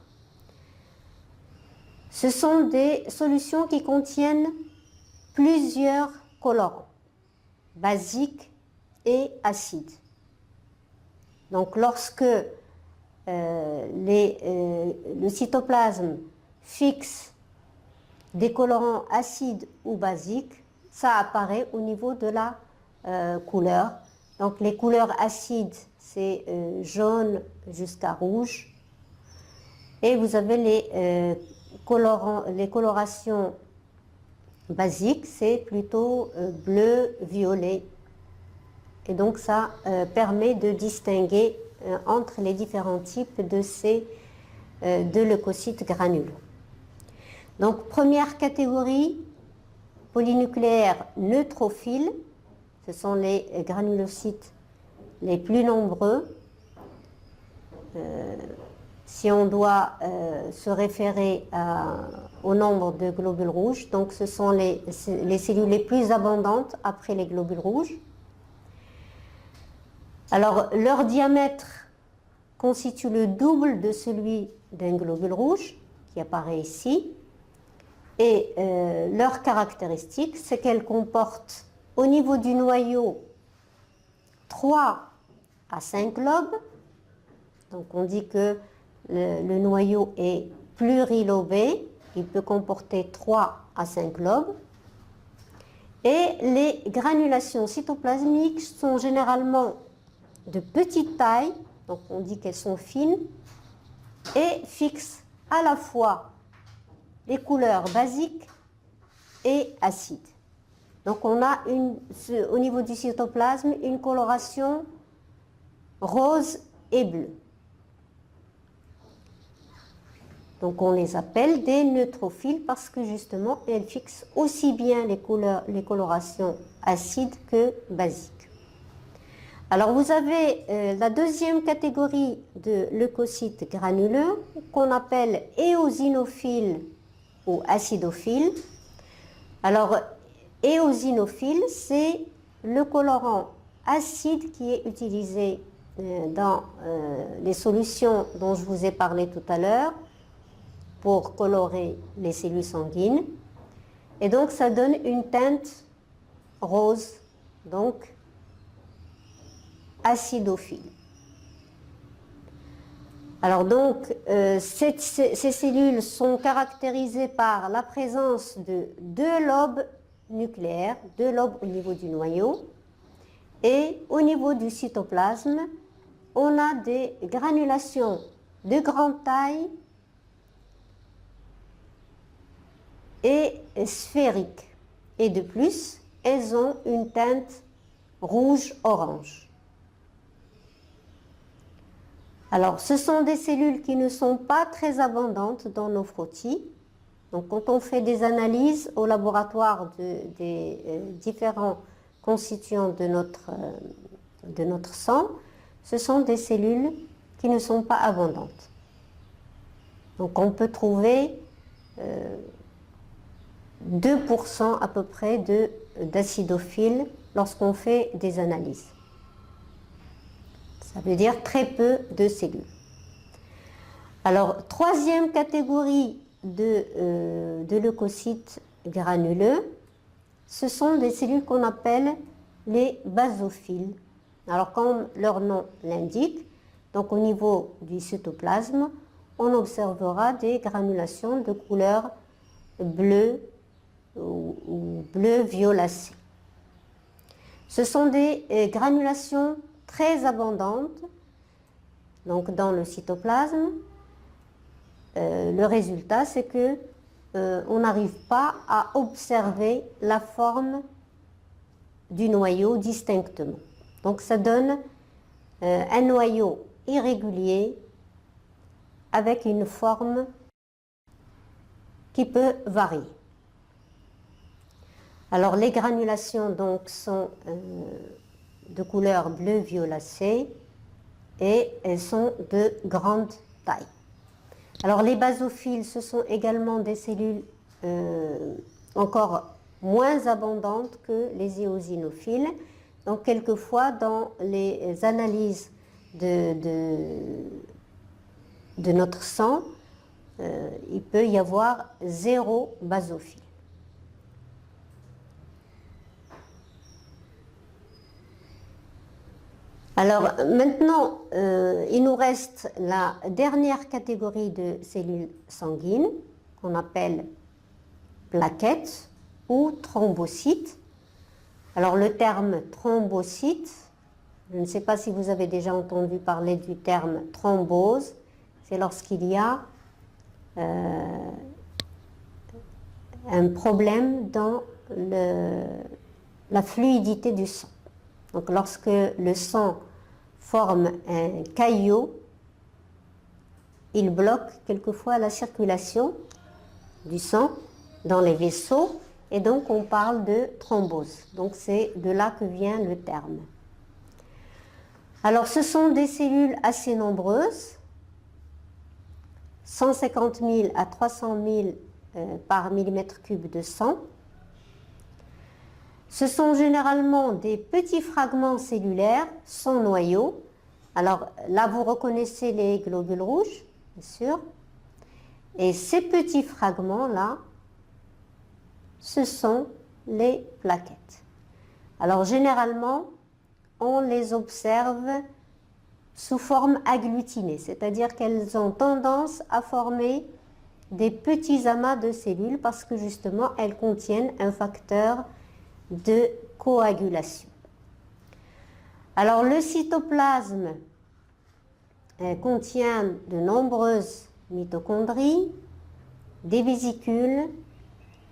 Ce sont des solutions qui contiennent plusieurs colorants, basiques et acides. Donc lorsque le cytoplasme fixe des colorants acides ou basiques, ça apparaît au niveau de la couleur. Donc les couleurs acides, c'est jaune jusqu'à rouge. Et vous avez les colorations basiques, c'est plutôt bleu, violet. Et donc ça permet de distinguer entre les différents types de leucocytes granuleux. Donc première catégorie, polynucléaires neutrophiles, ce sont les granulocytes les plus nombreux. Si on doit se référer au nombre de globules rouges, donc ce sont les cellules les plus abondantes après les globules rouges. Alors leur diamètre constitue le double de celui d'un globule rouge qui apparaît ici. Et leur caractéristique, c'est qu'elles comportent au niveau du noyau 3 à 5 lobes. Donc on dit que le noyau est plurilobé, il peut comporter 3 à 5 lobes. Et les granulations cytoplasmiques sont généralement de petite taille, donc on dit qu'elles sont fines, et fixent à la fois les couleurs basiques et acide. Donc on a au niveau du cytoplasme une coloration rose et bleue. Donc on les appelle des neutrophiles parce que justement elles fixent aussi bien les colorations acides que basiques. Alors vous avez la deuxième catégorie de leucocytes granuleux qu'on appelle éosinophiles ou acidophiles. Alors éosinophile, c'est le colorant acide qui est utilisé dans les solutions dont je vous ai parlé tout à l'heure pour colorer les cellules sanguines. Et donc, ça donne une teinte rose, donc acidophile. Alors donc, ces cellules sont caractérisées par la présence de deux lobes nucléaires, deux lobes au niveau du noyau, et au niveau du cytoplasme, on a des granulations de grande taille et sphériques. Et de plus, elles ont une teinte rouge-orange. Alors, ce sont des cellules qui ne sont pas très abondantes dans nos frottis. Donc, quand on fait des analyses au laboratoire des différents constituants de notre sang, ce sont des cellules qui ne sont pas abondantes. Donc, on peut trouver 2% à peu près d'acidophiles lorsqu'on fait des analyses. Ça veut dire très peu de cellules. Alors, troisième catégorie de leucocytes granuleux, ce sont des cellules qu'on appelle les basophiles. Alors, comme leur nom l'indique, donc au niveau du cytoplasme, on observera des granulations de couleur bleue ou bleu violacé. Ce sont des granulations très abondantes donc dans le cytoplasme. Le résultat, c'est que on n'arrive pas à observer la forme du noyau distinctement. Donc ça donne un noyau irrégulier avec une forme qui peut varier. Alors les granulations donc sont de couleur bleu violacé et elles sont de grande taille. Alors les basophiles, ce sont également des cellules encore moins abondantes que les éosinophiles. Donc quelquefois dans les analyses de notre sang, il peut y avoir 0 basophile. Alors maintenant, il nous reste la dernière catégorie de cellules sanguines qu'on appelle plaquettes ou thrombocytes. Alors le terme thrombocyte, je ne sais pas si vous avez déjà entendu parler du terme thrombose, c'est lorsqu'il y a un problème dans la fluidité du sang. Donc lorsque le sang forme un caillot, il bloque quelquefois la circulation du sang dans les vaisseaux et donc on parle de thrombose. Donc c'est de là que vient le terme. Alors ce sont des cellules assez nombreuses, 150 000 à 300 000 par millimètre cube de sang. Ce sont généralement des petits fragments cellulaires sans noyau. Alors là, vous reconnaissez les globules rouges, bien sûr. Et ces petits fragments-là, ce sont les plaquettes. Alors généralement, on les observe sous forme agglutinée, c'est-à-dire qu'elles ont tendance à former des petits amas de cellules parce que justement, elles contiennent un facteur de coagulation. Alors le cytoplasme contient de nombreuses mitochondries, des vésicules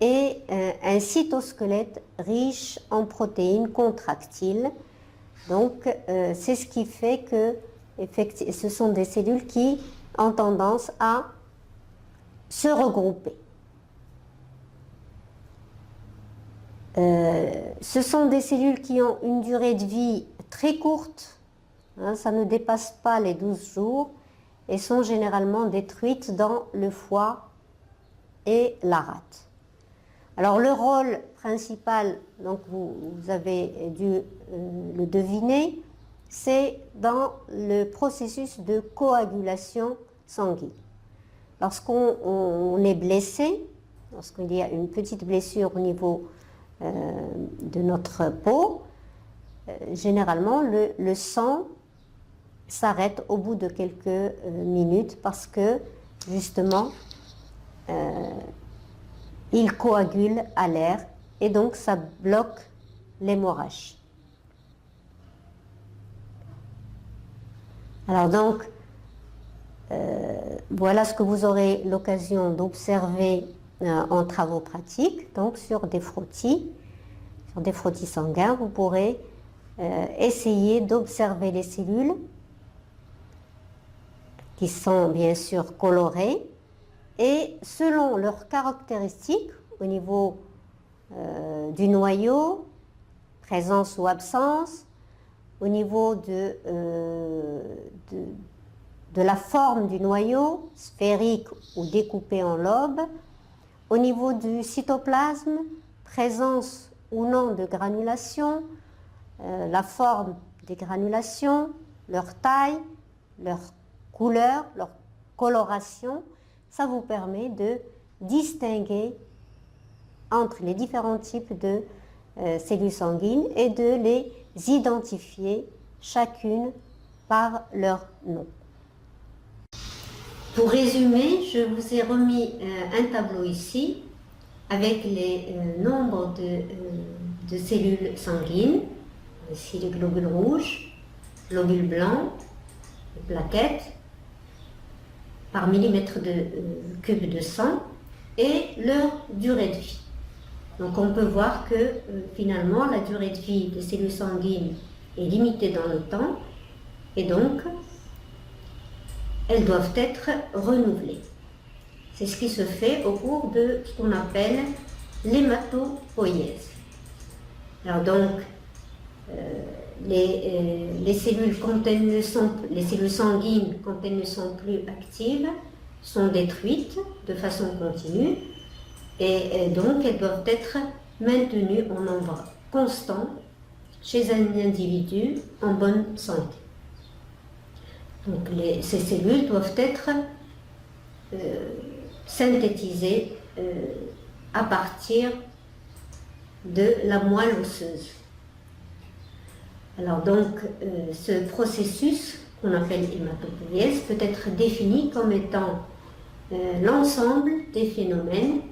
et un cytosquelette riche en protéines contractiles. Donc, c'est ce qui fait que ce sont des cellules qui ont tendance à se regrouper. Ce sont des cellules qui ont une durée de vie très courte, hein, ça ne dépasse pas les 12 jours, et sont généralement détruites dans le foie et la rate. Alors le rôle principal, donc vous avez dû le deviner, c'est dans le processus de coagulation sanguine. Lorsqu'on est blessé, lorsqu'il y a une petite blessure au niveau de notre peau, généralement le sang s'arrête au bout de quelques minutes parce que justement il coagule à l'air et donc ça bloque l'hémorragie. Alors donc voilà ce que vous aurez l'occasion d'observer en travaux pratiques, donc sur des frottis sanguins, vous pourrez essayer d'observer les cellules qui sont bien sûr colorées et selon leurs caractéristiques au niveau du noyau, présence ou absence, au niveau de la forme du noyau, sphérique ou découpé en lobes, au niveau du cytoplasme, présence ou non de granulation, la forme des granulations, leur taille, leur couleur, leur coloration, ça vous permet de distinguer entre les différents types de cellules sanguines et de les identifier chacune par leur nom. Pour résumer, je vous ai remis un tableau ici avec les nombres de cellules sanguines. Ici les globules rouges, globules blancs, les plaquettes par millimètre cube de sang et leur durée de vie. Donc on peut voir que finalement la durée de vie des cellules sanguines est limitée dans le temps et donc elles doivent être renouvelées. C'est ce qui se fait au cours de ce qu'on appelle l'hématopoïèse. Alors donc les cellules les cellules sanguines, quand elles ne sont plus actives, sont détruites de façon continue et donc elles doivent être maintenues en nombre constant chez un individu en bonne santé. Donc ces cellules doivent être synthétisées à partir de la moelle osseuse. Alors donc ce processus qu'on appelle hématopoïèse peut être défini comme étant l'ensemble des phénomènes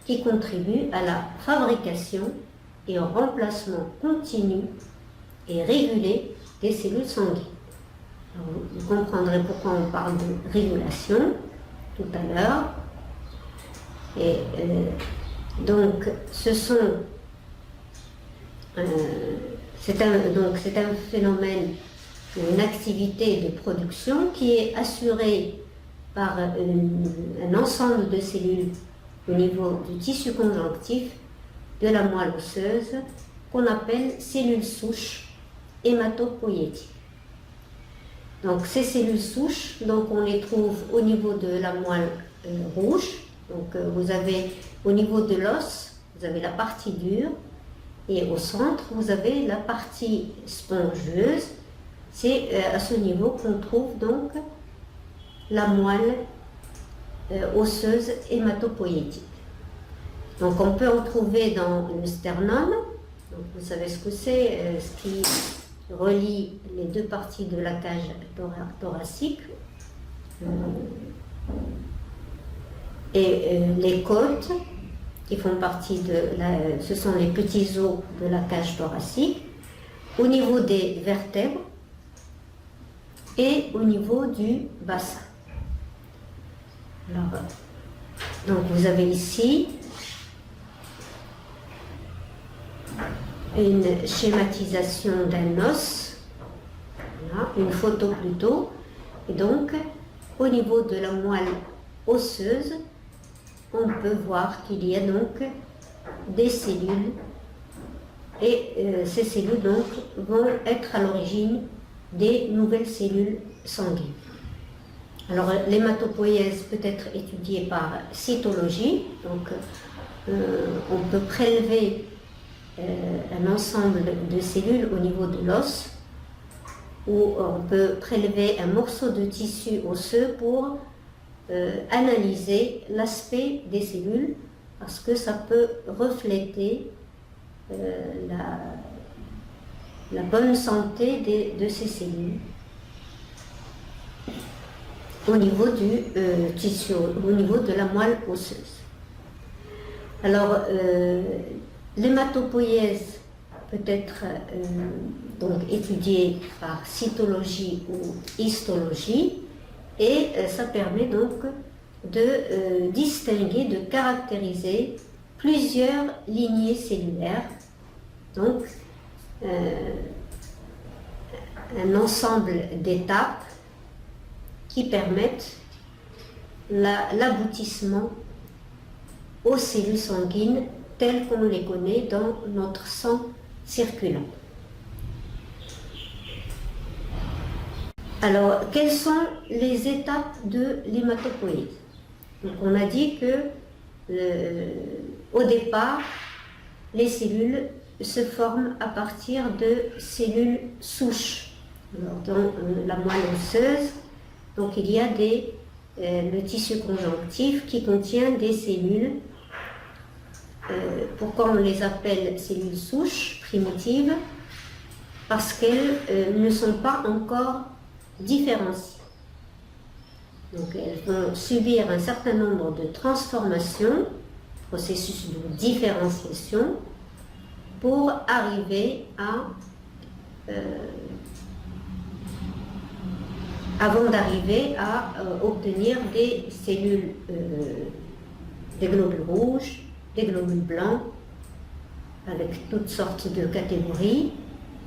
qui contribuent à la fabrication et au remplacement continu et régulé des cellules sanguines. Alors, vous comprendrez pourquoi on parle de régulation tout à l'heure. Et donc c'est un phénomène, une activité de production qui est assurée par un ensemble de cellules au niveau du tissu conjonctif de la moelle osseuse qu'on appelle cellules souches hématopoïétiques. Donc ces cellules souches, donc on les trouve au niveau de la moelle rouge. Donc vous avez au niveau de l'os, vous avez la partie dure et au centre vous avez la partie spongieuse. C'est à ce niveau qu'on trouve donc la moelle osseuse hématopoïétique. Donc on peut en trouver dans le sternum. Donc vous savez ce que c'est, ce qui relie les deux parties de la cage thoracique. Et les côtes qui font partie ce sont les petits os de la cage thoracique, au niveau des vertèbres et au niveau du bassin. Alors, donc vous avez ici une schématisation d'un os, voilà, une photo plutôt, et donc au niveau de la moelle osseuse, on peut voir qu'il y a donc des cellules, et ces cellules donc vont être à l'origine des nouvelles cellules sanguines. Alors l'hématopoïèse peut être étudiée par cytologie, donc on peut prélever un ensemble de cellules au niveau de l'os, ou on peut prélever un morceau de tissu osseux pour analyser l'aspect des cellules, parce que ça peut refléter la bonne santé de ces cellules au niveau du tissu, au niveau de la moelle osseuse. Alors, l'hématopoïèse peut être donc étudiée par cytologie ou histologie, et ça permet donc de distinguer, de caractériser plusieurs lignées cellulaires, donc un ensemble d'étapes qui permettent l'aboutissement aux cellules sanguines telles qu'on les connaît dans notre sang circulant. Alors, quelles sont les étapes de l'hématopoïèse? Donc, on a dit que au départ, les cellules se forment à partir de cellules souches. Alors, dans la moelle osseuse, donc il y a le tissu conjonctif qui contient des cellules. Pourquoi on les appelle cellules souches primitives? Parce qu'elles ne sont pas encore différenciées. Donc elles vont subir un certain nombre de transformations, processus de différenciation, pour arriver avant d'arriver à obtenir des cellules, des globules rouges, des globules blancs, avec toutes sortes de catégories,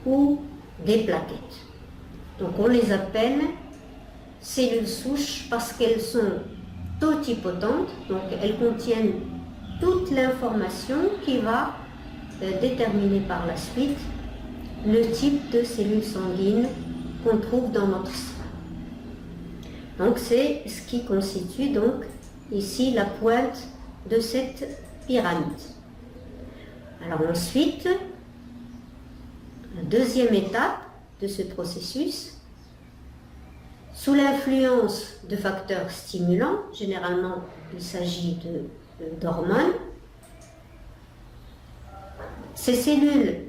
ou des plaquettes. Donc on les appelle cellules souches parce qu'elles sont totipotentes, donc elles contiennent toute l'information qui va déterminer par la suite le type de cellules sanguines qu'on trouve dans notre sang. Donc c'est ce qui constitue donc ici la pointe de cette pyramide. Alors ensuite, la deuxième étape de ce processus, sous l'influence de facteurs stimulants, généralement il s'agit d'hormones, ces cellules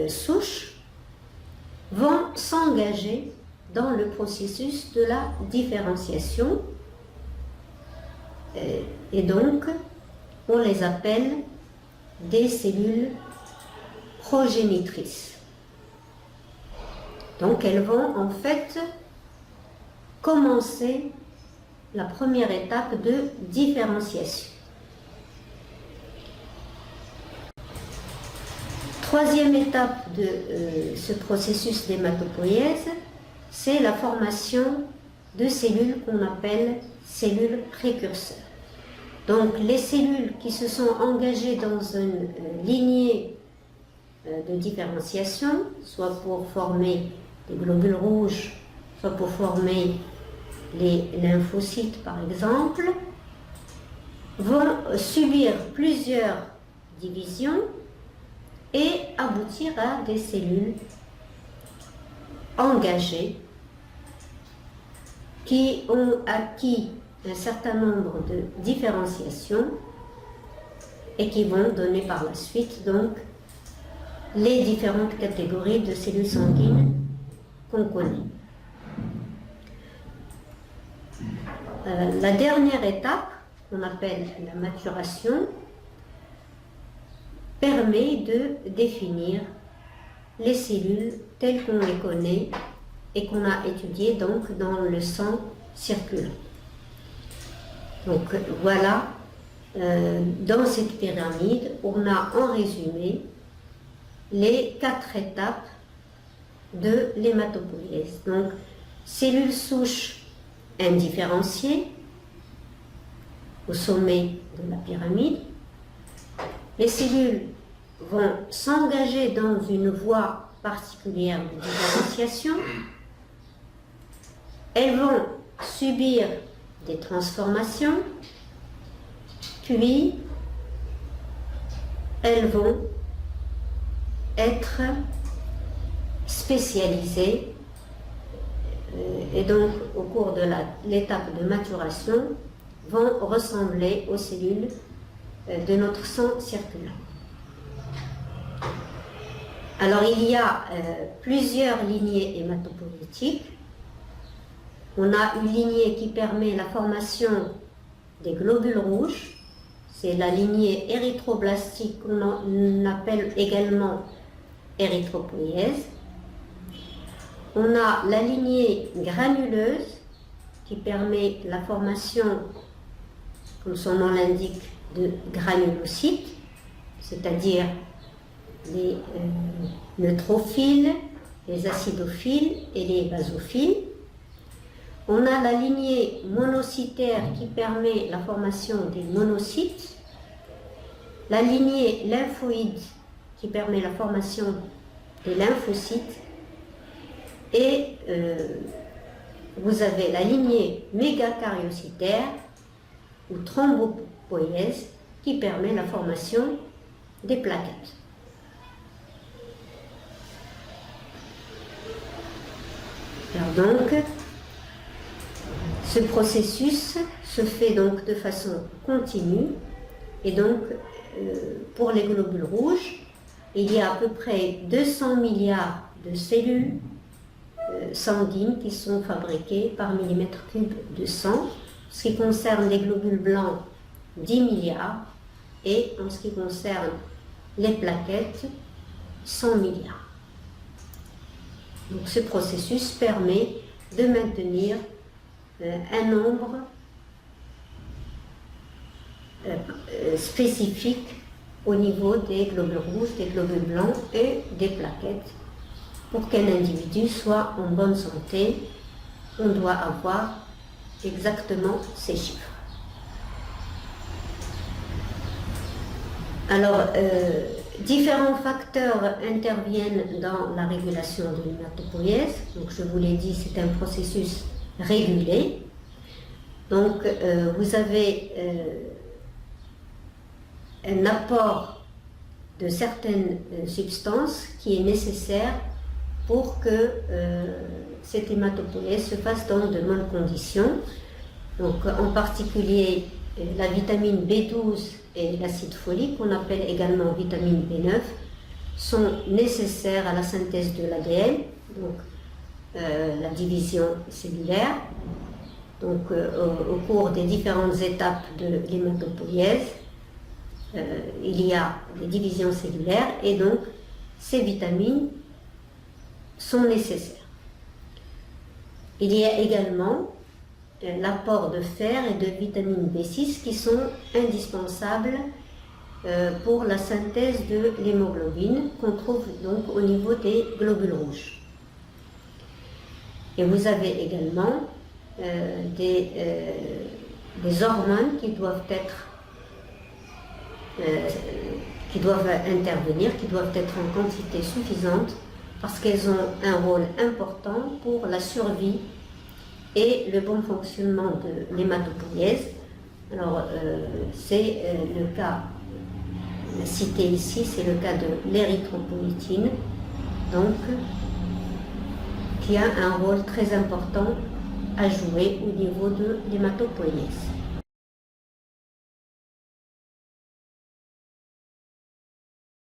souches vont s'engager dans le processus de la différenciation, et donc on les appelle des cellules progénitrices. Donc elles vont en fait commencer la première étape de différenciation. Troisième étape de ce processus d'hématopoïèse, c'est la formation de cellules qu'on appelle cellules précurseurs. Donc les cellules qui se sont engagées dans une lignée de différenciation, soit pour former des globules rouges, soit pour former les lymphocytes par exemple, vont subir plusieurs divisions et aboutir à des cellules engagées qui ont acquis un certain nombre de différenciations et qui vont donner par la suite donc les différentes catégories de cellules sanguines qu'on connaît. La dernière étape, qu'on appelle la maturation, permet de définir les cellules telles qu'on les connaît et qu'on a étudiées donc dans le sang circulant. Donc voilà, dans cette pyramide, on a en résumé les 4 étapes de l'hématopoïèse. Donc, cellules souches indifférenciées au sommet de la pyramide. Les cellules vont s'engager dans une voie particulière de différenciation. Elles vont subir des transformations, puis elles vont être spécialisées et donc au cours de l'étape de maturation vont ressembler aux cellules de notre sang circulant. Alors il y a plusieurs lignées hématopoïétiques. On a une lignée qui permet la formation des globules rouges, c'est la lignée érythroblastique qu'on appelle également érythropoïèse. On a la lignée granuleuse qui permet la formation, comme son nom l'indique, de granulocytes, c'est-à-dire les neutrophiles, les acidophiles et les basophiles. On a la lignée monocytaire qui permet la formation des monocytes, la lignée lymphoïde qui permet la formation des lymphocytes, et vous avez la lignée mégacariocytaire ou thrombopoïèse qui permet la formation des plaquettes. Alors donc, ce processus se fait donc de façon continue, et donc pour les globules rouges, il y a à peu près 200 milliards de cellules sanguines qui sont fabriquées par millimètre cube de sang. Ce qui concerne les globules blancs, 10 milliards, et en ce qui concerne les plaquettes, 100 milliards. Donc ce processus permet de maintenir un nombre spécifique au niveau des globules rouges, des globules blancs et des plaquettes. Pour qu'un individu soit en bonne santé, on doit avoir exactement ces chiffres. Alors, différents facteurs interviennent dans la régulation de l'hématopoïèse. Donc, je vous l'ai dit, c'est un processus régulé. Donc, vous avez un apport de certaines substances qui est nécessaire pour que cette hématopoïèse se fasse dans de bonnes conditions. Donc, en particulier, la vitamine B12 et l'acide folique, qu'on appelle également vitamine B9, sont nécessaires à la synthèse de l'ADN, donc la division cellulaire. Donc, au cours des différentes étapes de l'hématopoïèse, il y a des divisions cellulaires, et donc ces vitamines sont nécessaires. Il y a également l'apport de fer et de vitamine B6 qui sont indispensables pour la synthèse de l'hémoglobine qu'on trouve donc au niveau des globules rouges. Et vous avez également des hormones qui doivent intervenir, qui doivent être en quantité suffisante parce qu'elles ont un rôle important pour la survie et le bon fonctionnement de l'hématopoïèse. Alors, c'est le cas cité ici, c'est le cas de l'érythropoïétine, donc qui a un rôle très important à jouer au niveau de l'hématopoïèse.